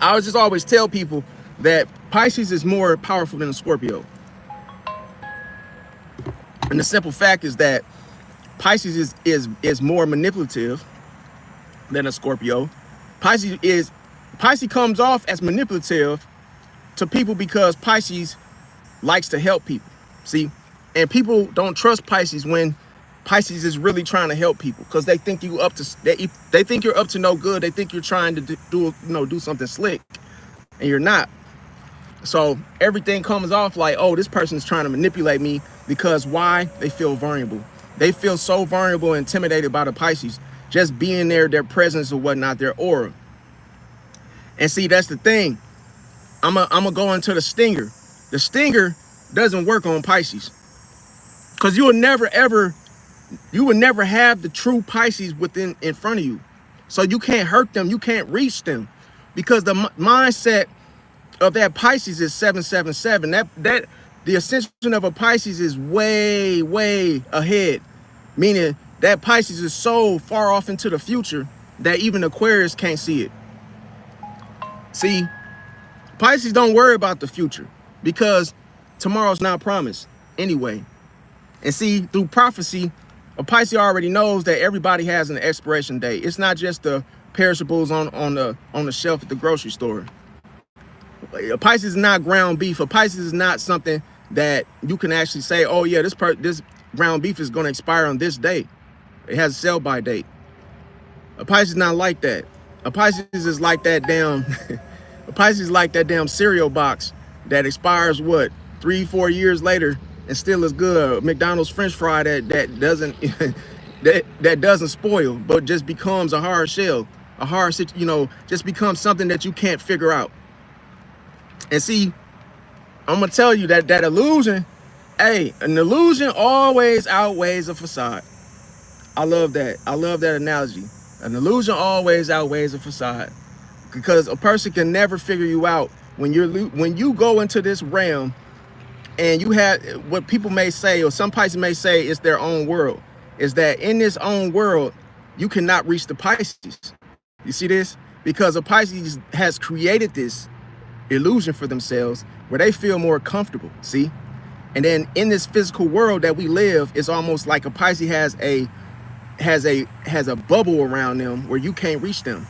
I would just always tell people that Pisces is more powerful than a Scorpio. And the simple fact is that Pisces is more manipulative than a Scorpio. Pisces comes off as manipulative to people because Pisces likes to help people. See, and people don't trust Pisces when Pisces is really trying to help people, because they think you up to they think you're up to no good. They think you're trying to do something slick, and you're not. So everything comes off like, oh, this person's trying to manipulate me, because why? They feel vulnerable. They feel so vulnerable and intimidated by the Pisces, just being there, their presence or whatnot, their aura. And see, that's the thing. I'm gonna go into the stinger. The stinger doesn't work on Pisces, because you would never have the true Pisces in front of you. So you can't hurt them, you can't reach them, because the mindset of that Pisces is 777. That the ascension of a Pisces is way, way ahead, meaning that Pisces is so far off into the future that even Aquarius can't see it. See, Pisces don't worry about the future, because tomorrow's not promised anyway. And see, through prophecy, a Pisces already knows that everybody has an expiration date. It's not just the perishables on the shelf at the grocery store. A Pisces is not ground beef. A Pisces is not something that you can actually say, oh yeah, this ground beef is going to expire on this day. It has a sell-by date. A Pisces is not like that. A Pisces is like that damn a Pisces is like that damn cereal box that expires what, 3-4 years later and still is good. A McDonald's French fry that doesn't that doesn't spoil, but just becomes a hard shell, a hard, just becomes something that you can't figure out. And see, I'm gonna tell you that illusion, hey, an illusion always outweighs a facade. I love that. I love that analogy. An illusion always outweighs a facade, because a person can never figure you out when you go into this realm and you have what people may say, or some Pisces may say, it's their own world. Is that in this own world, you cannot reach the Pisces. You see this? Because a Pisces has created this illusion for themselves where they feel more comfortable. See? And then in this physical world that we live, it's almost like a Pisces has a bubble around them where you can't reach them.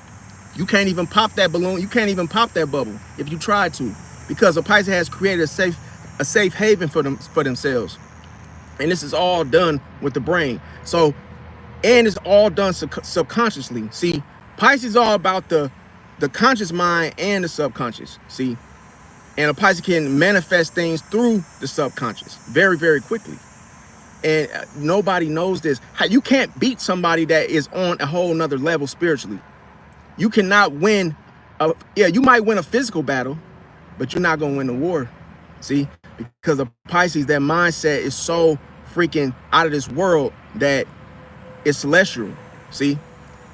You can't even pop that balloon. You can't even pop that bubble if you try to, because a Pisces has created a safe haven for themselves. And this is all done with the brain. So, and it's all done subconsciously. See, Pisces is all about the conscious mind and the subconscious. See, and a Pisces can manifest things through the subconscious very, very quickly. And nobody knows this. You can't beat somebody that is on a whole nother level spiritually. You cannot win. You might win a physical battle, but you're not going to win the war. See, because of Pisces, that mindset is so freaking out of this world that it's celestial. See,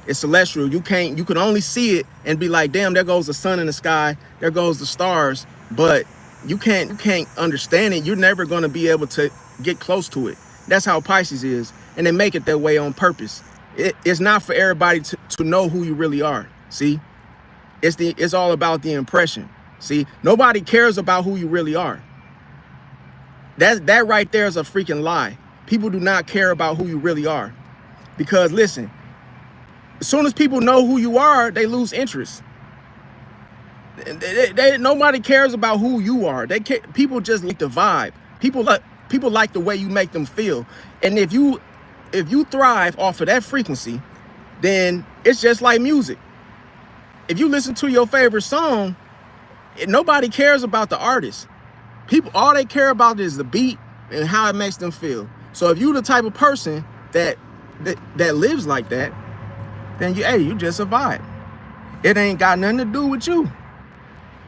it's celestial. You can only see it and be like, damn, there goes the sun in the sky, there goes the stars, but you can't understand it. You're never going to be able to get close to it. That's how Pisces is, and they make it that way on purpose. It's not for everybody to know who you really are. See, it's all about the impression. See, nobody cares about who you really are. That right there is a freaking lie. People do not care about who you really are, because listen, as soon as people know who you are, they lose interest. Nobody cares about who you are. People just like the vibe. People like the way you make them feel. And if you thrive off of that frequency, then it's just like music. If you listen to your favorite song, nobody cares about the artist. People, all they care about is the beat and how it makes them feel. So if you're the type of person that lives like that, then you just a vibe. It ain't got nothing to do with you.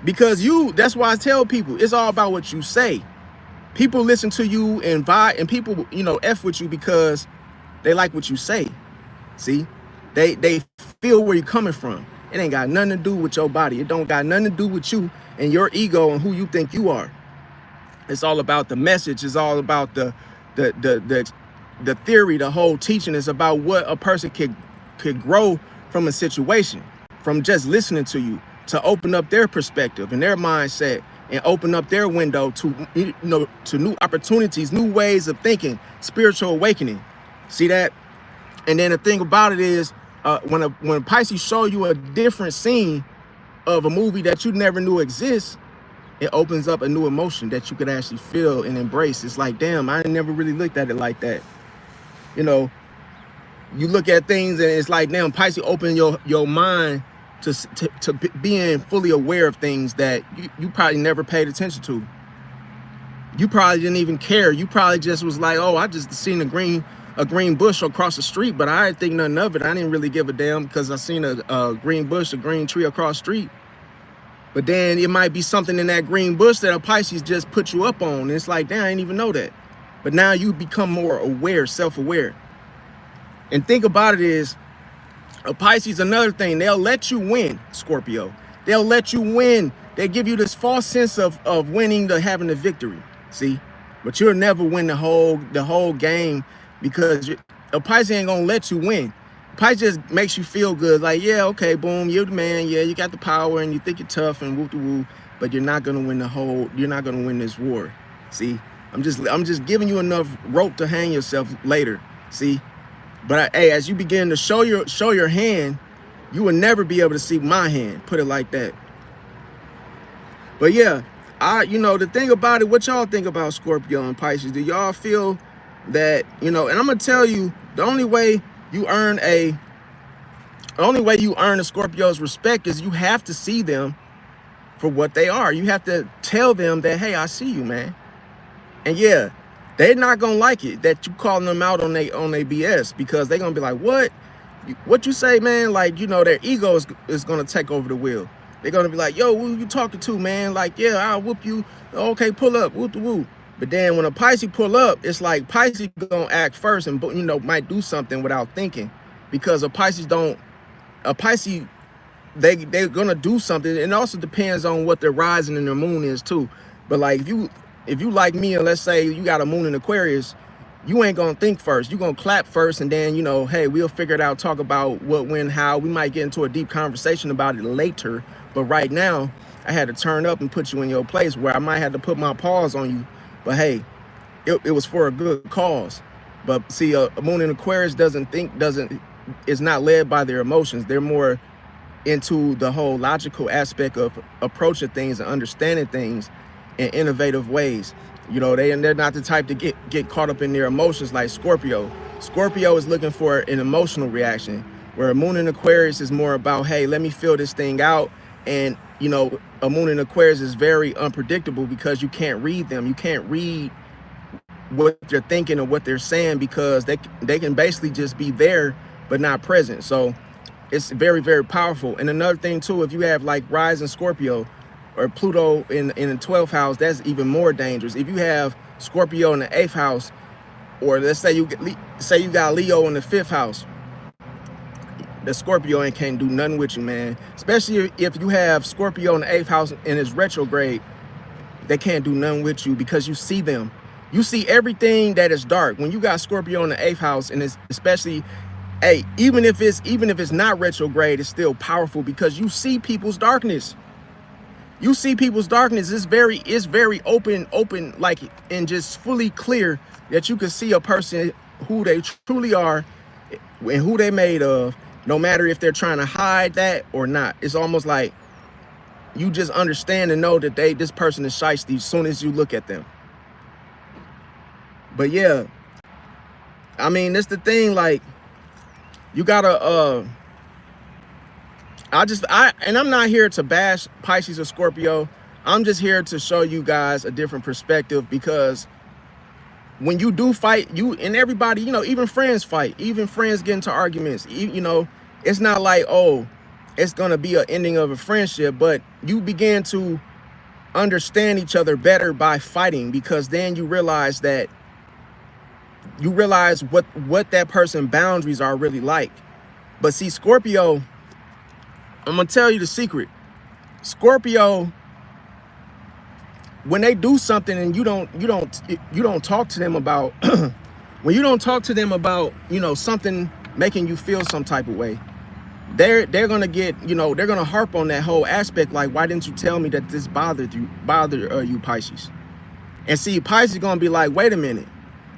Because that's why I tell people, it's all about what you say. People listen to you and vibe, and people, F with you because they like what you say. See? They feel where you're coming from. It ain't got nothing to do with your body. It don't got nothing to do with you and your ego and who you think you are. It's all about the message. It's all about the theory, the whole teaching. Is about what a person could grow from a situation, from just listening to you, to open up their perspective and their mindset and open up their window to, you know, to new opportunities, new ways of thinking, spiritual awakening. See that? And then the thing about it is, when Pisces show you a different scene of a movie that you never knew exists, it opens up a new emotion that you could actually feel and embrace. It's like, damn, I never really looked at it like that. You know, you look at things and it's like, damn, Pisces open your mind to being fully aware of things that you probably never paid attention to. You probably didn't even care. You probably just was like, oh, I just seen a green bush across the street, but I didn't think nothing of it. I didn't really give a damn because I seen a green bush, a green tree across the street. But then it might be something in that green bush that a Pisces just put you up on. And it's like, damn, I didn't even know that. But now you become more aware, self-aware. And think about it is, a Pisces, another thing, they'll let you win, Scorpio. They'll let you win. They give you this false sense of winning, to having the victory. See? But you'll never win the whole game, because a Pisces ain't gonna let you win. Pisces just makes you feel good, like, yeah, okay, boom, you're the man, yeah, you got the power and you think you're tough and woo-woo, but you're not gonna win you're not gonna win this war. See? I'm just giving you enough rope to hang yourself later. See? But hey, as you begin to show your hand, you will never be able to see my hand, put it like that. But yeah, you know, the thing about it, what y'all think about Scorpio and Pisces? Do y'all feel that, you know, and I'm gonna tell you, the only way you earn a Scorpio's respect is you have to see them for what they are. You have to tell them that, hey, I see you, man. And yeah, they're not gonna like it that you calling them out on they BS, because they're gonna be like, what you say, man? Like, you know, their ego is gonna take over the wheel. They're gonna be like, yo, who you talking to, man? Like, yeah, I'll whoop you. Okay, pull up, whoop the woo. But then when a Pisces pull up, it's like Pisces gonna act first and, you know, might do something without thinking, because they're gonna do something. And it also depends on what their rising and their moon is too. But like, if you like me, and let's say you got a moon in Aquarius, you ain't gonna think first. You're gonna clap first, and then, you know, hey, we'll figure it out, talk about what, when, how. We might get into a deep conversation about it later. But right now, I had to turn up and put you in your place, where I might have to put my paws on you. But hey, it was for a good cause. But see, a moon in Aquarius is not led by their emotions. They're more into the whole logical aspect of approaching things and understanding things in innovative ways. You know, they're not the type to get caught up in their emotions like Scorpio. Scorpio is looking for an emotional reaction, where a moon in Aquarius is more about, hey, let me feel this thing out. And, you know, a moon in Aquarius is very unpredictable, because you can't read them. You can't read what they're thinking or what they're saying, because they can basically just be there but not present. So it's very, very powerful. And another thing too, if you have like rising Scorpio or Pluto in the 12th house, that's even more dangerous. If you have Scorpio in the 8th house, or let's say you got Leo in the 5th house, the Scorpio can't do nothing with you, man. Especially if you have Scorpio in the 8th house and it's retrograde, they can't do nothing with you, because you see them. You see everything that is dark. When you got Scorpio in the 8th house, and it's especially, hey, even if it's not retrograde, it's still powerful, because you see people's darkness. You see people's darkness. It's very open, like, and just fully clear, that you can see a person, who they truly are and who they made of, no matter if they're trying to hide that or not. It's almost like you just understand and know that this person is shiesty as soon as you look at them. But yeah, I mean, that's the thing, like, you gotta, I'm not here to bash Pisces or Scorpio. I'm just here to show you guys a different perspective, because when you do fight, you and everybody, you know, even friends fight, even friends get into arguments. You know, it's not like, oh, it's gonna be an ending of a friendship, but you begin to understand each other better by fighting, because then you realize what that person's boundaries are really like. But see, Scorpio, I'm gonna tell you the secret. Scorpio, when they do something and you don't talk to them about when you don't talk to them about, you know, something making you feel some type of way, they're gonna get, you know, they're gonna harp on that whole aspect, like, why didn't you tell me that this bothered you, Pisces? And see, Pisces gonna be like, wait a minute,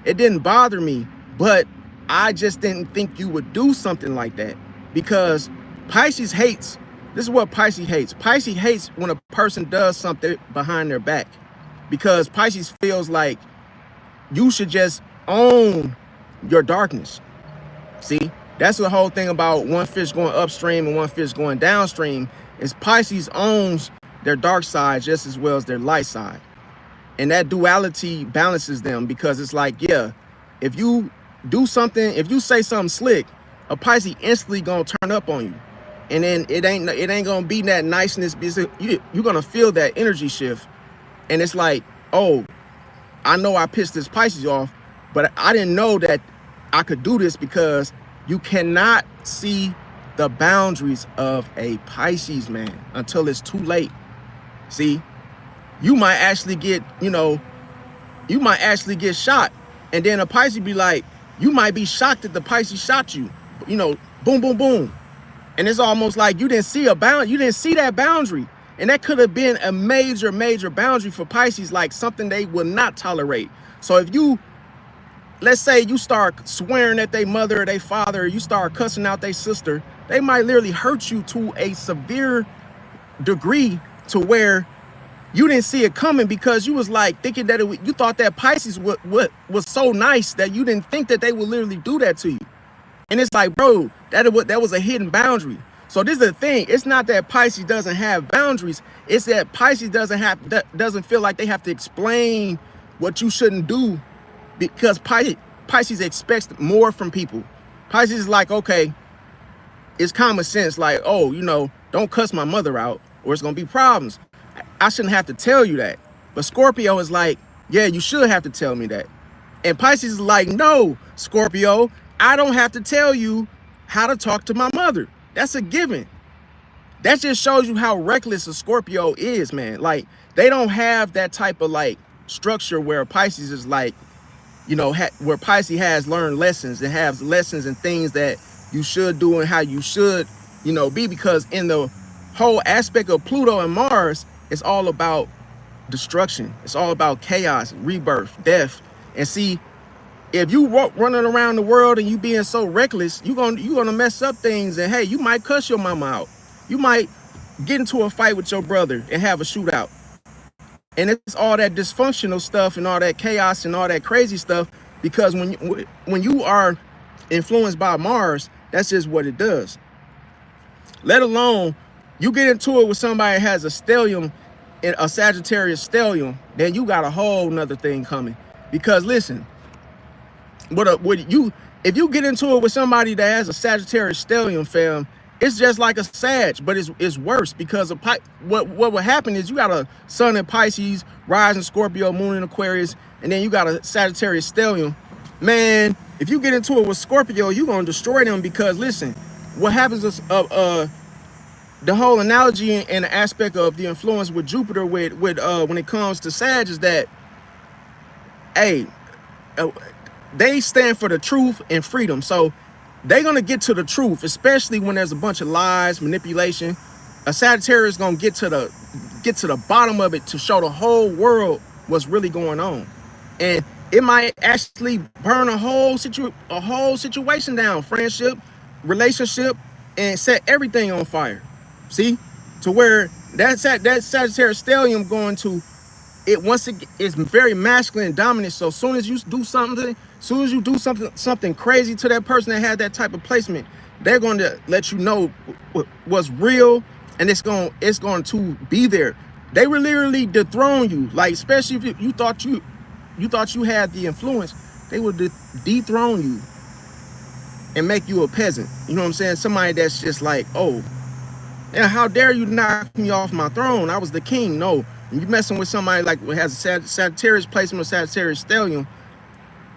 it didn't bother me, but I just didn't think you would do something like that. Because Pisces hates, this is what Pisces hates. Pisces hates when a person does something behind their back, because Pisces feels like you should just own your darkness. See, that's the whole thing about one fish going upstream and one fish going downstream, is Pisces owns their dark side just as well as their light side. And that duality balances them, because it's like, yeah, if you do something, if you say something slick, a Pisces instantly gonna turn up on you. And then it ain't gonna be that niceness, because you're gonna feel that energy shift. And it's like, oh, I know I pissed this Pisces off, but I didn't know that I could do this, because you cannot see the boundaries of a Pisces, man, until it's too late. See, you might actually get, you know, you might actually get shot. And then a Pisces be like, you might be shocked that the Pisces shot you, you know, boom, boom, boom. And it's almost like you didn't see you didn't see that boundary. And that could have been a major, major boundary for Pisces, like something they would not tolerate. So if you, let's say you start swearing at their mother or their father, or you start cussing out their sister, they might literally hurt you to a severe degree, to where you didn't see it coming, because you was like thinking that you thought that Pisces was so nice that you didn't think that they would literally do that to you. And it's like, bro, that was a hidden boundary. So this is the thing. It's not that Pisces doesn't have boundaries. It's that Pisces doesn't feel like they have to explain what you shouldn't do, because Pisces expects more from people. Pisces is like, okay, it's common sense. Like, oh, you know, don't cuss my mother out or it's going to be problems. I shouldn't have to tell you that. But Scorpio is like, yeah, you should have to tell me that. And Pisces is like, no, Scorpio, I don't have to tell you how to talk to my mother. That's a given. That just shows you how reckless a Scorpio is, man. Like, they don't have that type of like structure where Pisces is like, you know, where Pisces has learned lessons and has lessons and things that you should do and how you should, you know, be. Because in the whole aspect of Pluto and Mars, it's all about destruction. It's all about chaos, rebirth, death. And see, if you running around the world and you being so reckless, you're gonna mess up things. And hey, you might cuss your mama out. You might get into a fight with your brother and have a shootout. And it's all that dysfunctional stuff and all that chaos and all that crazy stuff, because when you are influenced by Mars, that's just what it does. Let alone you get into it with somebody that has a stellium, a Sagittarius stellium, then you got a whole nother thing coming. Because listen, if you get into it with somebody that has a Sagittarius stellium, fam, it's just like a Sag, but it's worse, because of what will happen is you got a Sun in Pisces, Rise in Scorpio, Moon in Aquarius, and then you got a Sagittarius stellium. Man, if you get into it with Scorpio, you're gonna destroy them. Because listen, what happens is the whole analogy and the aspect of the influence with Jupiter with when it comes to Sag is that, hey, they stand for the truth and freedom. So they're gonna get to the truth, especially when there's a bunch of lies, manipulation. A Sagittarius is gonna get to the bottom of it to show the whole world what's really going on. And it might actually burn a whole situation down, friendship, relationship, and set everything on fire. See, to where that Sagittarius stellium going to it, once it's very masculine and dominant. So as soon as you do something, something crazy to that person that had that type of placement, they're going to let you know what's real, and it's going to be there. They will literally dethrone you. Like, especially if you thought you had the influence, they would dethrone you and make you a peasant. You know what I'm saying? Somebody that's just like, oh, and how dare you knock me off my throne? I was the king. No, when you messing with somebody like who has a Sagittarius placement or Sagittarius stellium,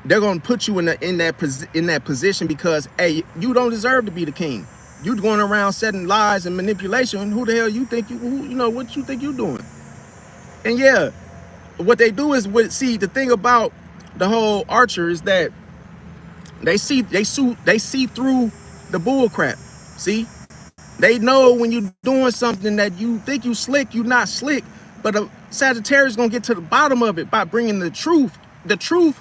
they're gonna put you in that position, because hey, you don't deserve to be the king. You going around setting lies and manipulation. Who the hell you think what you think you doing? And yeah, what they do is see, the thing about the whole Archer is that they see through the bull crap. See, They know when you're doing something that you think you slick, you not slick. But a Sagittarius is gonna get to the bottom of it by bringing the truth. The truth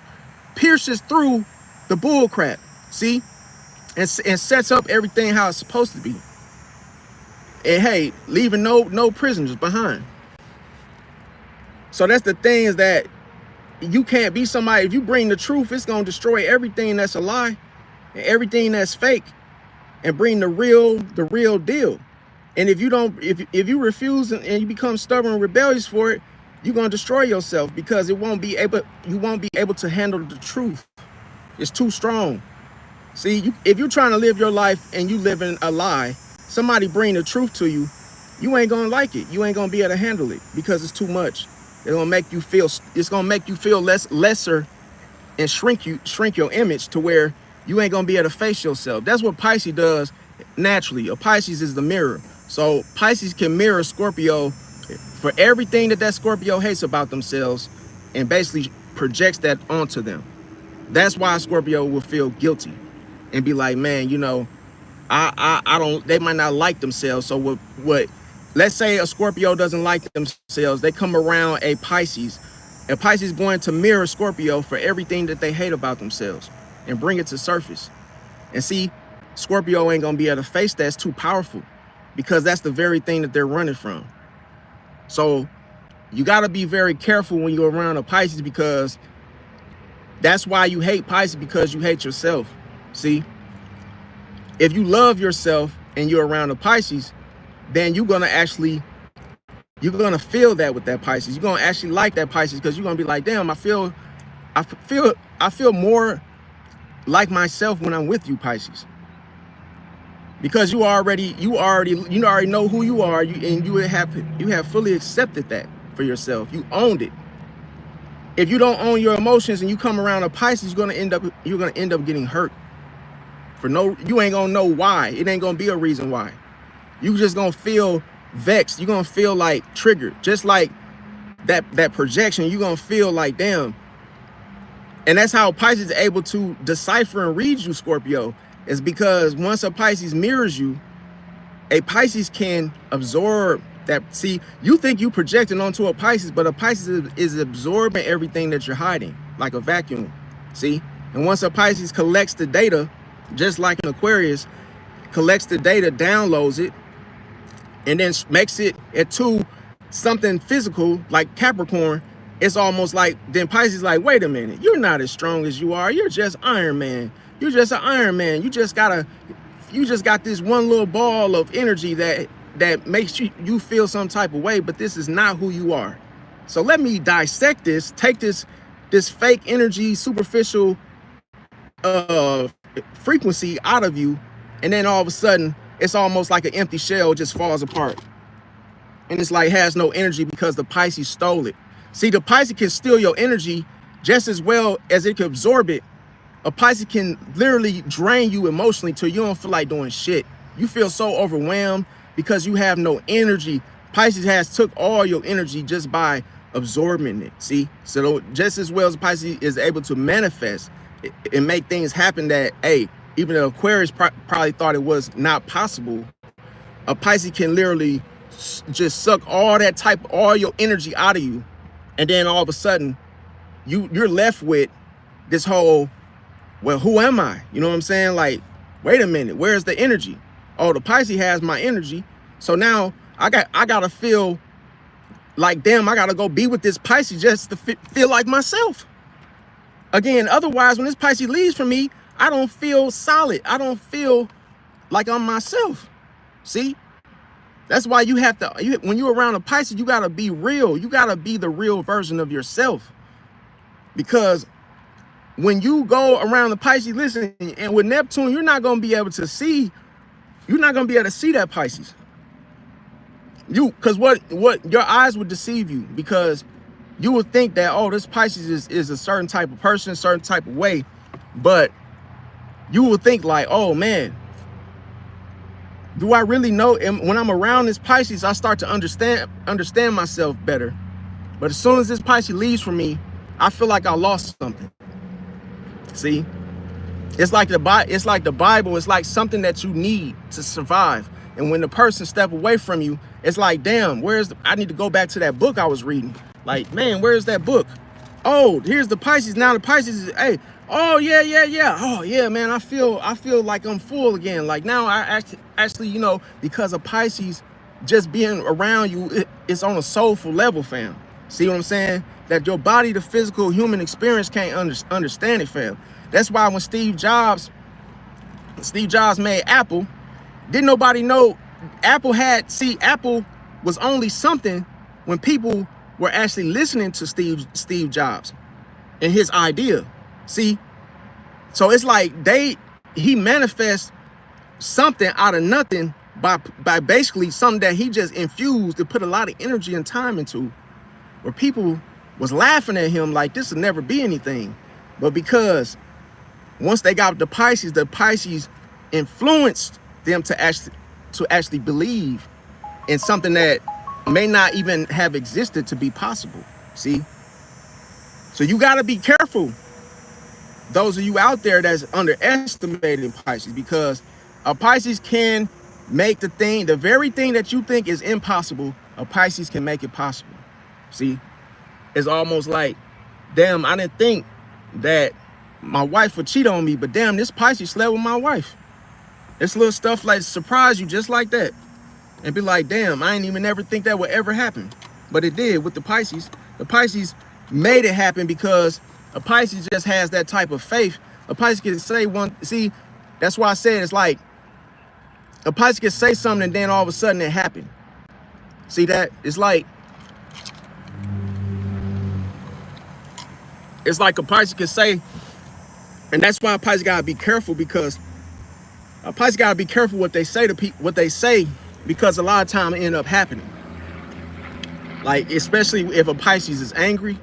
pierces through the bull crap, see, and sets up everything how it's supposed to be. And hey, leaving no prisoners behind. So that's the thing, is that you can't be somebody. If you bring the truth, it's gonna destroy everything that's a lie and everything that's fake, and bring the real deal. And if you don't, if you refuse and you become stubborn and rebellious for it, you're gonna destroy yourself, because you won't be able to handle the truth. It's too strong. See, if you're trying to live your life and you live in a lie, somebody bring the truth to you, you ain't gonna like it. You ain't gonna be able to handle it, because it's too much. It's gonna make you feel lesser, and shrink your image to where you ain't gonna be able to face yourself. That's what Pisces does naturally. A Pisces is the mirror. So Pisces can mirror Scorpio for everything that Scorpio hates about themselves, and basically projects that onto them. That's why Scorpio will feel guilty and be like, man, you know, I don't, they might not like themselves. So what, let's say a Scorpio doesn't like themselves, they come around a Pisces is going to mirror Scorpio for everything that they hate about themselves and bring it to surface. And see, Scorpio ain't gonna be able to face that. It's too powerful, because that's the very thing that they're running from. So you got to be very careful when you're around a Pisces, because that's why you hate Pisces, because you hate yourself. See, if you love yourself and you're around a Pisces, then you're gonna feel that with that Pisces. You're gonna actually like that Pisces, because you're gonna be like, damn, I feel more like myself when I'm with you, Pisces. Because you already know who you are, and you have fully accepted that for yourself. You owned it. If you don't own your emotions and you come around a Pisces, you're gonna end up getting hurt. You ain't gonna know why. It ain't gonna be a reason why. You just gonna feel vexed. You're gonna feel like triggered. Just like that projection, you're gonna feel like, damn. And that's how Pisces is able to decipher and read you, Scorpio, is because once a Pisces mirrors you, a Pisces can absorb that. See, you think you projecting onto a Pisces, but a Pisces is absorbing everything that you're hiding, like a vacuum. See? And once a Pisces collects the data, just like an Aquarius, collects the data, downloads it, and then makes it into something physical, like Capricorn, it's almost like, then Pisces like, wait a minute, you're not as strong as you are. You're just Iron Man. You're just an Iron Man. You just got this one little ball of energy that makes you feel some type of way, but this is not who you are. So let me dissect this, take this fake energy, superficial frequency out of you, and then all of a sudden it's almost like an empty shell just falls apart. And it's like has no energy because the Pisces stole it. See, the Pisces can steal your energy just as well as it can absorb it. A Pisces can literally drain you emotionally till you don't feel like doing shit. You feel so overwhelmed because you have no energy. Pisces has took all your energy just by absorbing it. See, so just as well as Pisces is able to manifest and make things happen that, hey, even though Aquarius probably thought it was not possible, a Pisces can literally just suck all your energy out of you, and then all of a sudden you're left with this whole, well, who am I? You know what I'm saying? Like, wait a minute, where's the energy? Oh, the Pisces has my energy, so now I gotta feel like, damn, I gotta go be with this Pisces just to feel like myself again. Otherwise, when this Pisces leaves from me, I don't feel solid. I don't feel like I'm myself. See, that's why you have to, when you're around a Pisces, you gotta be real. You gotta be the real version of yourself, because when you go around the Pisces, listen, and with Neptune, you're not gonna be able to see that Pisces. Because what your eyes would deceive you, because you would think that, oh, this Pisces is a certain type of person, certain type of way, but you would think like, oh man, do I really know? And when I'm around this Pisces, I start to understand myself better. But as soon as this Pisces leaves from me, I feel like I lost something. See, it's like the Bible. It's like something that you need to survive. And when the person step away from you, it's like, damn, I need to go back to that book I was reading. Like, man, where's that book? Oh, here's the Pisces. Now the Pisces is, hey, oh yeah. Oh yeah, man, I feel like I'm full again. Like now I actually, you know, because of Pisces just being around you, it's on a soulful level, fam. See what I'm saying? That your body, the physical human experience can't understand it, fam. That's why when Steve Jobs made Apple, didn't nobody know Apple was only something when people were actually listening to Steve Jobs and his idea. See? So it's like he manifests something out of nothing by basically something that he just infused to put a lot of energy and time into, where people was laughing at him like this will never be anything. But because once they got the Pisces influenced them to actually believe in something that may not even have existed to be possible. See? So you got to be careful, those of you out there that's underestimating Pisces, because a Pisces can make the very thing that you think is impossible, a Pisces can make it possible. See? It's almost like, damn, I didn't think that my wife would cheat on me, but damn, this Pisces slept with my wife. It's little stuff like surprise you just like that. And be like, damn, I ain't even ever think that would ever happen. But it did with the Pisces. The Pisces made it happen because a Pisces just has that type of faith. A Pisces can say see, that's why I said it's like, a Pisces can say something and then all of a sudden it happened. See that? It's like a Pisces can say, and that's why a Pisces gotta be careful, because a Pisces gotta be careful what they say to people, because a lot of time it end up happening. Like, especially if a Pisces is angry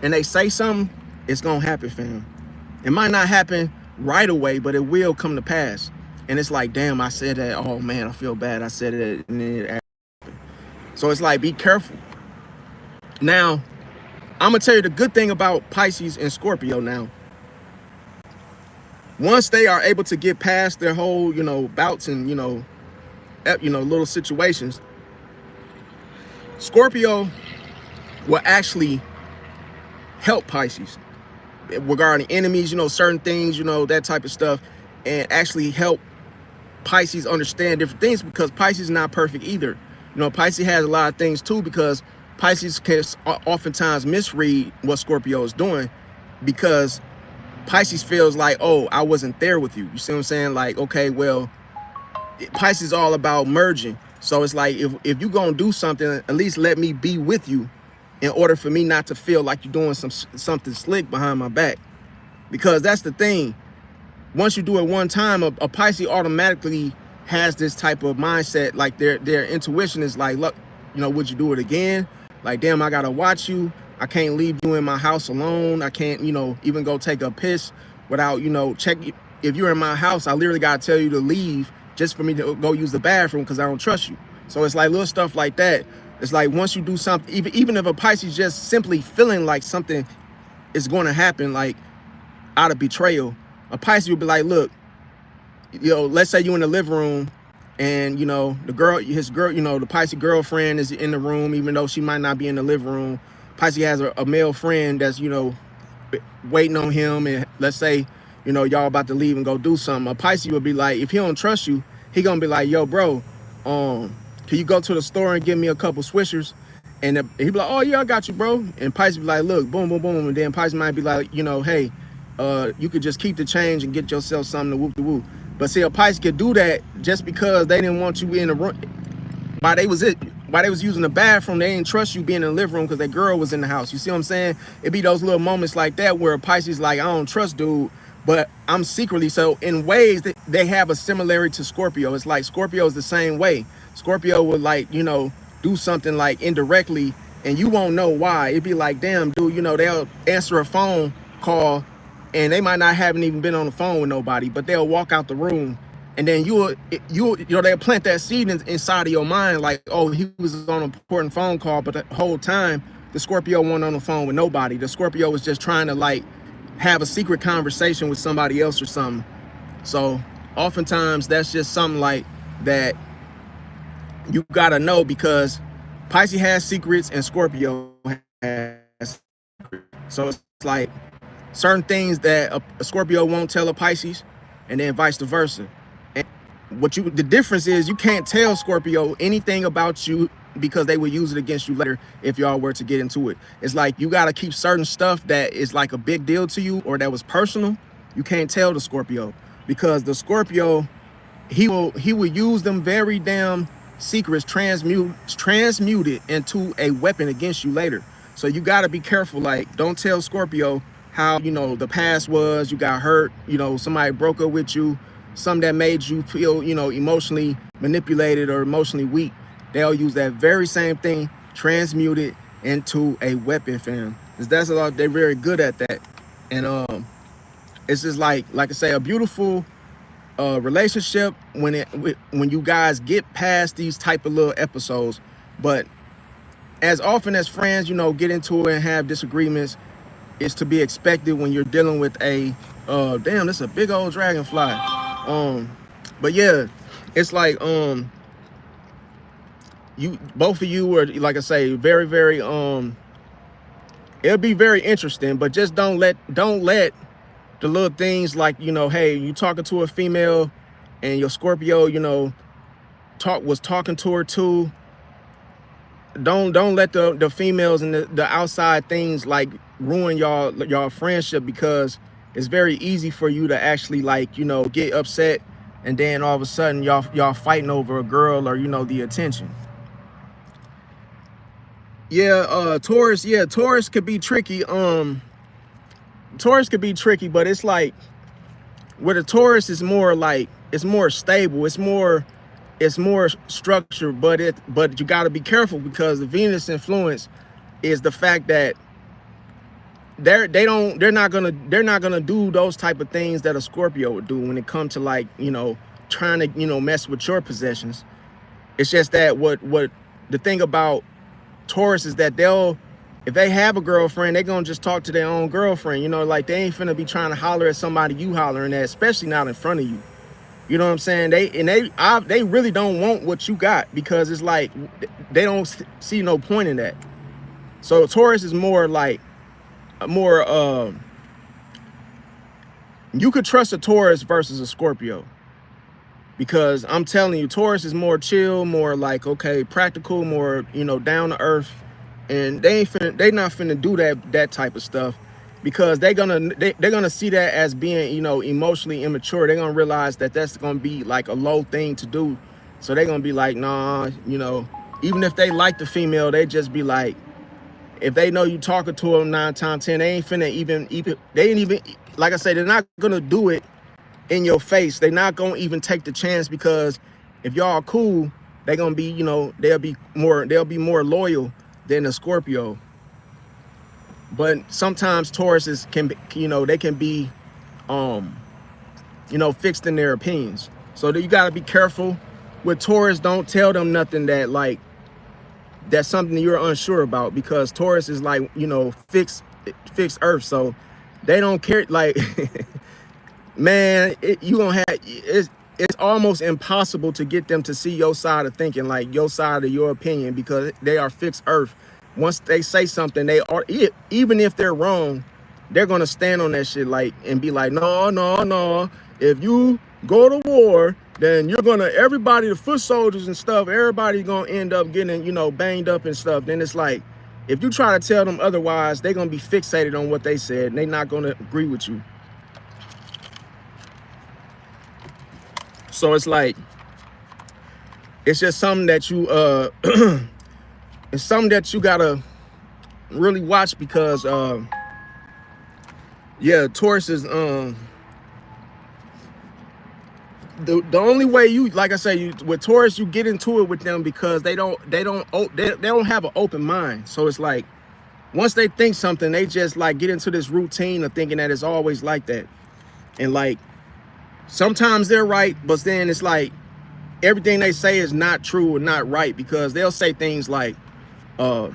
and they say something, it's gonna happen, fam. It might not happen right away, but it will come to pass. And it's like, damn, I said that. Oh man, I feel bad. I said it, and then it happened. So it's like, be careful. Now, I'm gonna tell you the good thing about Pisces and Scorpio now. Once they are able to get past their whole, you know, bouts and, you know, little situations, Scorpio will actually help Pisces regarding enemies, you know, certain things, you know, that type of stuff, and actually help Pisces understand different things, because Pisces is not perfect either. You know, Pisces has a lot of things too, because Pisces can oftentimes misread what Scorpio is doing, because Pisces feels like, oh, I wasn't there with you. You see what I'm saying? Like, okay, well, Pisces is all about merging. So it's like, if you're going to do something, at least let me be with you in order for me not to feel like you're doing something slick behind my back. Because that's the thing. Once you do it one time, a Pisces automatically has this type of mindset. Like their intuition is like, look, you know, would you do it again? Like, damn, I got to watch you. I can't leave you in my house alone. I can't, you know, even go take a piss without, you know, if you're in my house, I literally got to tell you to leave just for me to go use the bathroom because I don't trust you. So it's like little stuff like that. It's like once you do something, even if a Pisces just simply feeling like something is going to happen, like out of betrayal, a Pisces would be like, look, you know, let's say you in the living room and, you know, the Pisces girlfriend is in the room, even though she might not be in the living room. Pisces has a male friend that's, you know, waiting on him, and let's say, you know, y'all about to leave and go do something. A Pisces would be like, if he don't trust you, he gonna be like, yo, bro, can you go to the store and give me a couple Swishers? And he'd be like, oh yeah, I got you, bro. And Pisces be like, look, boom, boom, boom. And then Pisces might be like, you know, hey, you could just keep the change and get yourself something to whoop de whoop. But see, a Pisces could do that just because they didn't want you in the room. While they was using the bathroom, they didn't trust you being in the living room because that girl was in the house. You see what I'm saying? It'd be those little moments like that where a Pisces like, I don't trust dude, but I'm secretly. So in ways that they have a similarity to Scorpio. It's like Scorpio is the same way. Scorpio would, like, you know, do something like indirectly and you won't know why. It'd be like, damn, dude, you know, they'll answer a phone call and they might not haven't even been on the phone with nobody, but they'll walk out the room. And then you know, they'll plant that seed inside of your mind, like, oh, he was on an important phone call, but the whole time the Scorpio wasn't on the phone with nobody. The Scorpio was just trying to, like, have a secret conversation with somebody else or something. So oftentimes that's just something like that you gotta know, because Pisces has secrets and Scorpio has secrets. So it's like certain things that a Scorpio won't tell a Pisces, and then vice versa. And the difference is, you can't tell Scorpio anything about you, because they will use it against you later if y'all were to get into it. It's like you got to keep certain stuff that is like a big deal to you, or that was personal. You can't tell the Scorpio, because the Scorpio, he will use them very damn secrets, transmute it into a weapon against you later. So you got to be careful. Like, don't tell Scorpio how, you know, the past was, you got hurt, you know, somebody broke up with you, something that made you feel, you know, emotionally manipulated or emotionally weak. They'll use that very same thing, transmute it into a weapon, fam. Because that's a lot, they're very good at that. And it's just like I say, a beautiful relationship when you guys get past these type of little episodes. But as often as friends, you know, get into it and have disagreements, it's to be expected when you're dealing with a damn, this is a big old dragonfly. But yeah, it's like you both of you are, like I say, very, very it'll be very interesting. But just don't let the little things like, you know, hey, you talking to a female and your Scorpio, you know, was talking to her too. Don't let the females and the outside things like ruin y'all friendship, because it's very easy for you to actually, like, you know, get upset, and then all of a sudden y'all fighting over a girl, or, you know, the attention. Yeah, Taurus. Yeah, Taurus could be tricky. Taurus could be tricky, but it's like with a Taurus, is more like, it's more stable. It's more structured, but you got to be careful, because the Venus influence is the fact that they're not gonna do those type of things that a Scorpio would do when it comes to, like, you know, trying to, you know, mess with your possessions. It's just that what the thing about Taurus is that if they have a girlfriend, they're gonna just talk to their own girlfriend. You know, like, they ain't finna be trying to holler at somebody you hollering at, especially not in front of you. You know what I'm saying? They really don't want what you got, because it's like they don't see no point in that. So Taurus is more like you could trust a Taurus versus a Scorpio, because I'm telling you, Taurus is more chill, more like, okay, practical, more, you know, down to earth, and they not finna do that type of stuff, because they're gonna see that as being, you know, emotionally immature. They're gonna realize that that's gonna be like a low thing to do. So they're gonna be like, nah, you know, even if they like the female, they just be like, if they know you talking to them 9 times 10, they ain't finna even like I said, they're not gonna do it in your face. They're not gonna even take the chance, because if y'all cool, they're gonna be, you know, they'll be more loyal than a Scorpio. But sometimes Tauruses can be, you know, they can be, you know, fixed in their opinions. So you got to be careful with Taurus. Don't tell them nothing that's something you're unsure about, because Taurus is like, you know, fixed earth. So they don't care. Like, man, it's almost impossible to get them to see your side of thinking, like your side of your opinion, because they are fixed earth. Once they say something, they are, even if they're wrong, they're gonna stand on that shit, like, and be like, no. If you go to war, then you're gonna, everybody, the foot soldiers and stuff, everybody's gonna end up getting, you know, banged up and stuff. Then it's like, if you try to tell them otherwise, they're gonna be fixated on what they said, and they're not gonna agree with you. So it's like, it's just something that you it's something that you gotta really watch, because yeah, Taurus is the only way you, like I say, with Taurus, you get into it with them because they don't have an open mind. So it's like, once they think something, they just like get into this routine of thinking that it's always like that. And like, sometimes they're right, but then it's like everything they say is not true or not right, because they'll say things like, I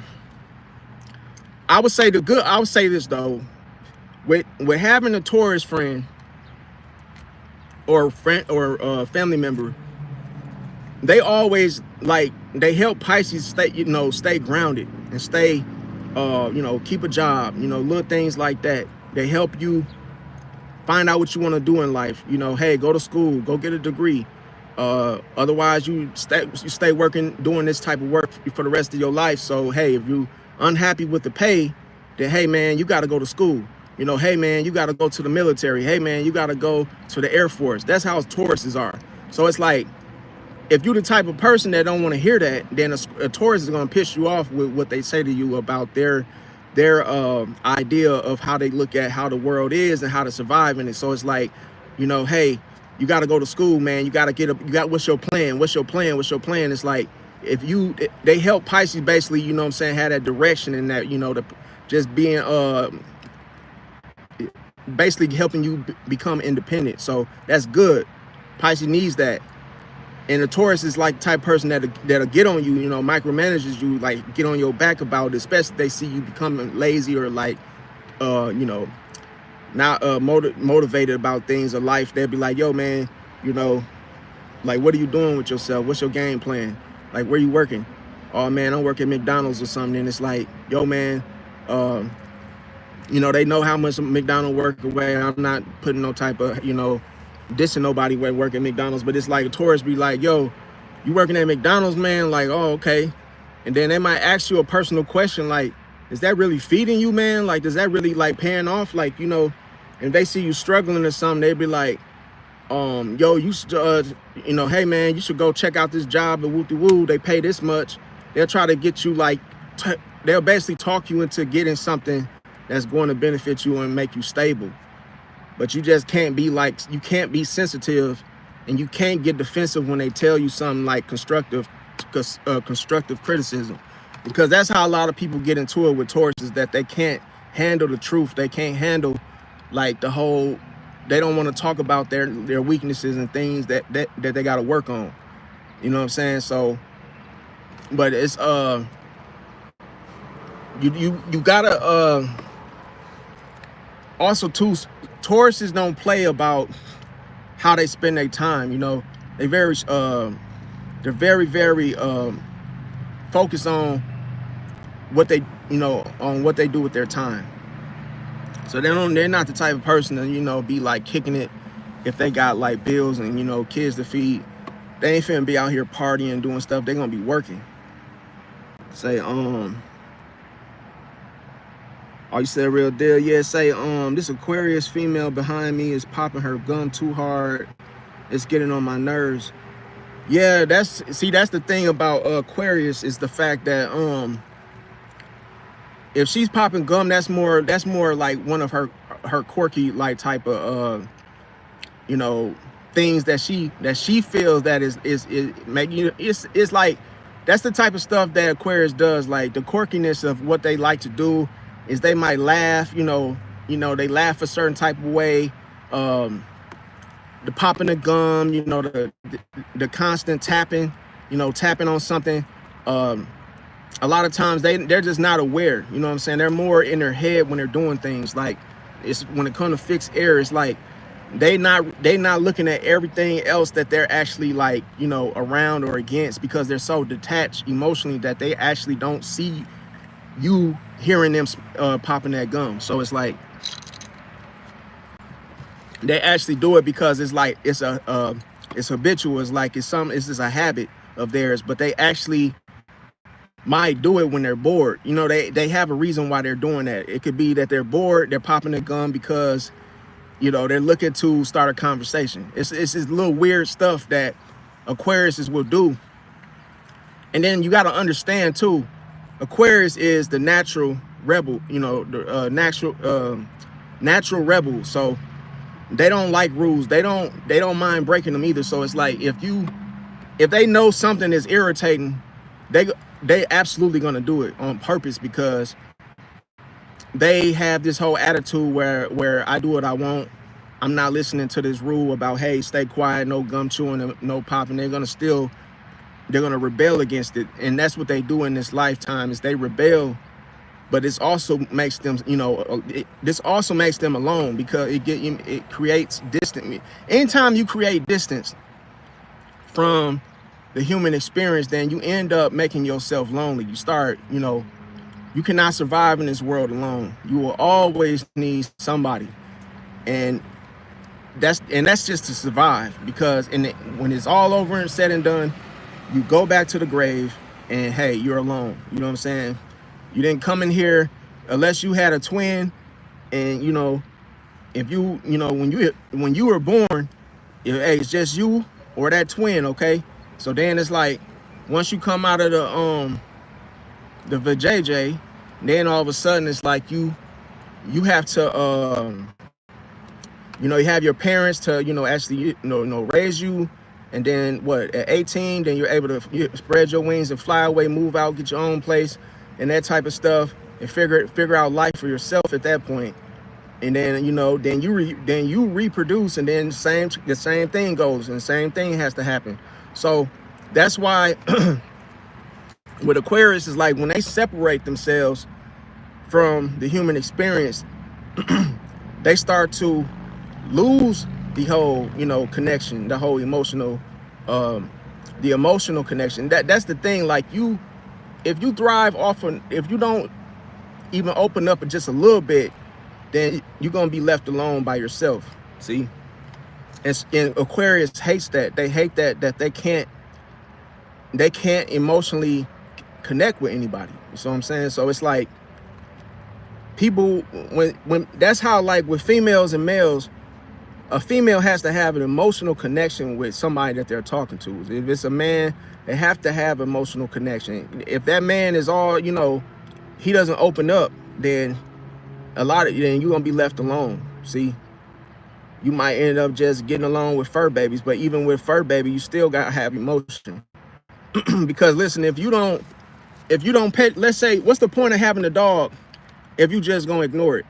would say this though, with having a Taurus friend or family member, they always like they help Pisces stay, you know, stay grounded and stay, you know, keep a job, you know, little things like that. They help you find out what you want to do in life. You know, hey, go to school, go get a degree. Otherwise, you stay working, doing this type of work for the rest of your life. So, hey, if you unhappy with the pay, then, hey, man, you got to go to school. You know, hey, man, you got to go to the military. Hey, man, you got to go to the Air Force. That's how Tauruses are. So it's like, if you're the type of person that don't want to hear that, then a Taurus is going to piss you off with what they say to you about their idea of how they look at how the world is and how to survive in it. So it's like, you know, hey, you got to go to school, man. You got to get up. What's your plan? What's your plan? What's your plan? It's like, if they help Pisces basically, you know what I'm saying, have that direction and that, you know, just being, basically helping you become independent. So that's good. Pisces needs that. And the Taurus is like the type of person that'll get on you, you know, micromanages you, like get on your back about it, especially if they see you becoming lazy or like, you know, not motivated about things of life. They'll be like, yo, man, you know, like, what are you doing with yourself? What's your game plan? Like, where you working? Oh, man, I'm working at McDonald's or something. And it's like, yo, man, you know, they know how much McDonald's work away. I'm not putting no type of, you know, dissing nobody when working at McDonald's, but it's like a Taurus be like, yo, you working at McDonald's, man? Like, oh, okay. And then they might ask you a personal question like, is that really feeding you, man? Like, does that really like paying off? Like, you know, and they see you struggling or something, they'd be like, yo, you know, hey, man, you should go check out this job at woo-de-woo. They pay this much. They'll try to get you like, they'll basically talk you into getting something that's going to benefit you and make you stable. But you just can't be like, you can't be sensitive and you can't get defensive when they tell you something like constructive criticism. Because that's how a lot of people get into it with Tauruses, that they can't handle the truth. They can't handle like the whole, they don't want to talk about their weaknesses and things that they got to work on. You know what I'm saying? So, but it's, you gotta, also too, Tauruses don't play about how they spend their time. You know, they're very focused on what they, you know, on what they do with their time. So they're not the type of person to, you know, be like kicking it if they got like bills and, you know, kids to feed. They ain't finna be out here partying, doing stuff. They're gonna be working. Say, oh, you said real deal? Yeah, say, this Aquarius female behind me is popping her gun too hard. It's getting on my nerves. Yeah, that's the thing about Aquarius, is the fact that if she's popping gum, that's more like one of her quirky like type of you know, things that she feels that is making, it's like, that's the type of stuff that Aquarius does. Like the quirkiness of what they like to do is they might laugh, you know, they laugh a certain type of way. The popping the gum, you know, the constant tapping, you know, tapping on something. A lot of times they're just not aware, you know what I'm saying? They're more in their head when they're doing things. Like, it's when it comes to fixed air, it's like they not looking at everything else that they're actually like, you know, around or against, because they're so detached emotionally that they actually don't see you hearing them popping that gum. So it's like they actually do it because it's like it's habitual. It's like it's just a habit of theirs, but they actually might do it when they're bored. You know, they have a reason why they're doing that. It could be that they're bored, they're popping the gum because, you know, they're looking to start a conversation. It's this little weird stuff that Aquariuses will do. And then you got to understand too, Aquarius is the natural rebel, you know, the natural rebel. So they don't like rules. They don't mind breaking them either. So it's like, if they know something is irritating, they absolutely gonna do it on purpose, because they have this whole attitude where I do what I want. I'm not listening to this rule about, hey, stay quiet, no gum chewing, no popping. They're gonna rebel against it. And that's what they do in this lifetime, is they rebel. But this also makes them, you know, this also makes them alone, because it creates distance. Anytime you create distance from the human experience, then you end up making yourself lonely. You start, you know, you cannot survive in this world alone. You will always need somebody. And that's just to survive, because when it's all over and said and done, you go back to the grave and hey, you're alone. You know what I'm saying? You didn't come in here unless you had a twin, and you know, if you know, when you were born, hey, it's just you or that twin, okay? So then it's like, once you come out of the vajayjay, then all of a sudden it's like you have to you know, you have your parents to, you know, actually, you know, raise you. And then what, at 18, then you're able to spread your wings and fly away, move out, get your own place and that type of stuff, and figure out life for yourself at that point. And then, you know, then you reproduce, and then the same thing goes, and the same thing has to happen. So that's why with Aquarius is like, when they separate themselves from the human experience, they start to lose the whole, you know, connection, the whole emotional, the emotional connection. That's the thing. Like, if you thrive off of, if you don't even open up just a little bit, then you're gonna be left alone by yourself. See, and Aquarius hates that. They hate that they can't emotionally connect with anybody. You see what I'm saying? So it's like, people, when that's how, like with females and males, a female has to have an emotional connection with somebody that they're talking to. If it's a man, they have to have emotional connection. If that man is all, you know, he doesn't open up, then then you're gonna be left alone. See, you might end up just getting along with fur babies, but even with fur baby, you still gotta have emotion. Because listen, if you don't pet, let's say, what's the point of having a dog if you just gonna ignore it?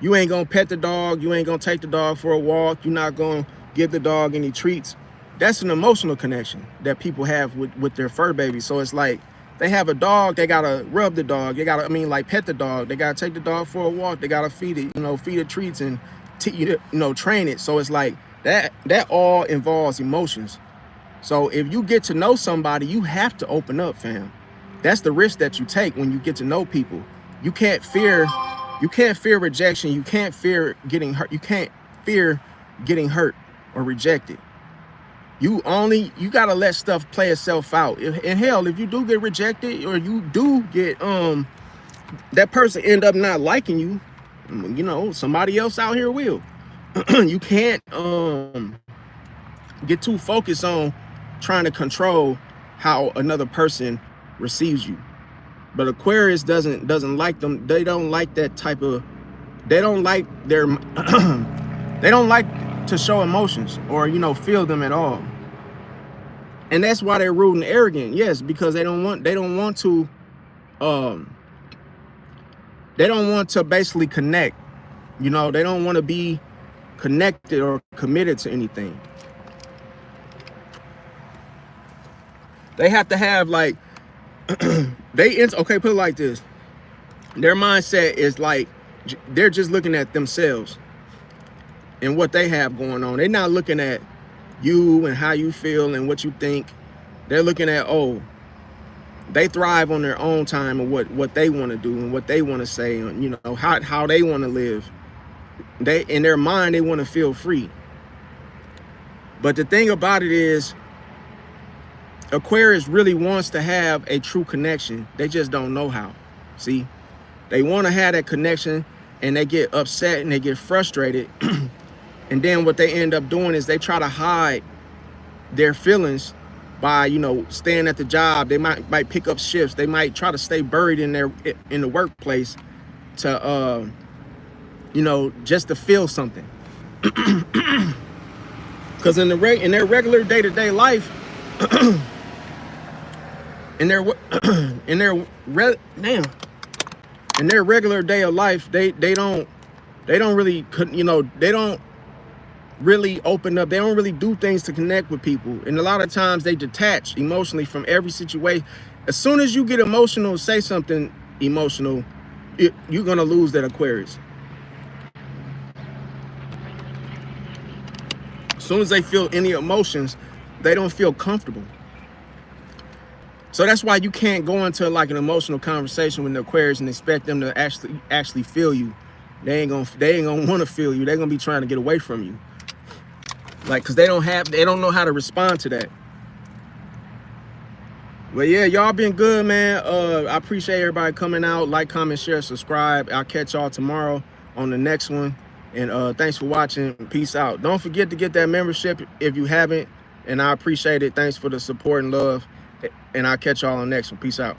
You ain't gonna pet the dog, you ain't gonna take the dog for a walk, you're not gonna give the dog any treats. That's an emotional connection that people have with their fur babies. So it's like, they have a dog, they gotta rub the dog, they gotta, like pet the dog, they gotta take the dog for a walk, they gotta feed it, you know, feed it treats and you know, train it. So it's like that all involves emotions. So if you get to know somebody, you have to open up, fam. That's the risk that you take when you get to know people. You can't fear rejection. You can't fear getting hurt. You can't fear getting hurt or rejected. You gotta let stuff play itself out. And hell, if you do get rejected, or you do get that person end up not liking you, you know, somebody else out here will. You can't get too focused on trying to control how another person receives you. But Aquarius doesn't like them. They don't like that type of, they don't like their they don't like to show emotions or, you know, feel them at all. And that's why they're rude and arrogant. Yes, because they don't want to basically connect. You know, they don't want to be connected or committed to anything. They have to have, like, okay, put it like this. Their mindset is like, they're just looking at themselves and what they have going on. They're not looking at you and how you feel and what you think. They're looking at, oh, they thrive on their own time and what they want to do and what they want to say, and, you know, how they want to live. They, in their mind, they want to feel free. But the thing about it is, Aquarius really wants to have a true connection. They just don't know how. See, they want to have that connection, and they get upset and they get frustrated. And then what they end up doing is they try to hide their feelings by, you know, staying at the job. They might pick up shifts. They might try to stay buried in the workplace to you know, just to feel something. Because in their regular day-to-day life, in their regular day of life, they don't really, you know, they don't really open up. They don't really do things to connect with people. And a lot of times they detach emotionally from every situation. As soon as you get emotional, say something emotional, you're gonna lose that Aquarius. As soon as they feel any emotions, they don't feel comfortable. So that's why you can't go into like an emotional conversation with the Aquarius and expect them to actually feel you. They ain't gonna want to feel you. They're gonna be trying to get away from you. Like, cause they don't know how to respond to that. But yeah, y'all been good, man. I appreciate everybody coming out. Like, comment, share, subscribe. I'll catch y'all tomorrow on the next one. And thanks for watching. Peace out. Don't forget to get that membership if you haven't. And I appreciate it. Thanks for the support and love. And I'll catch y'all on the next one. Peace out.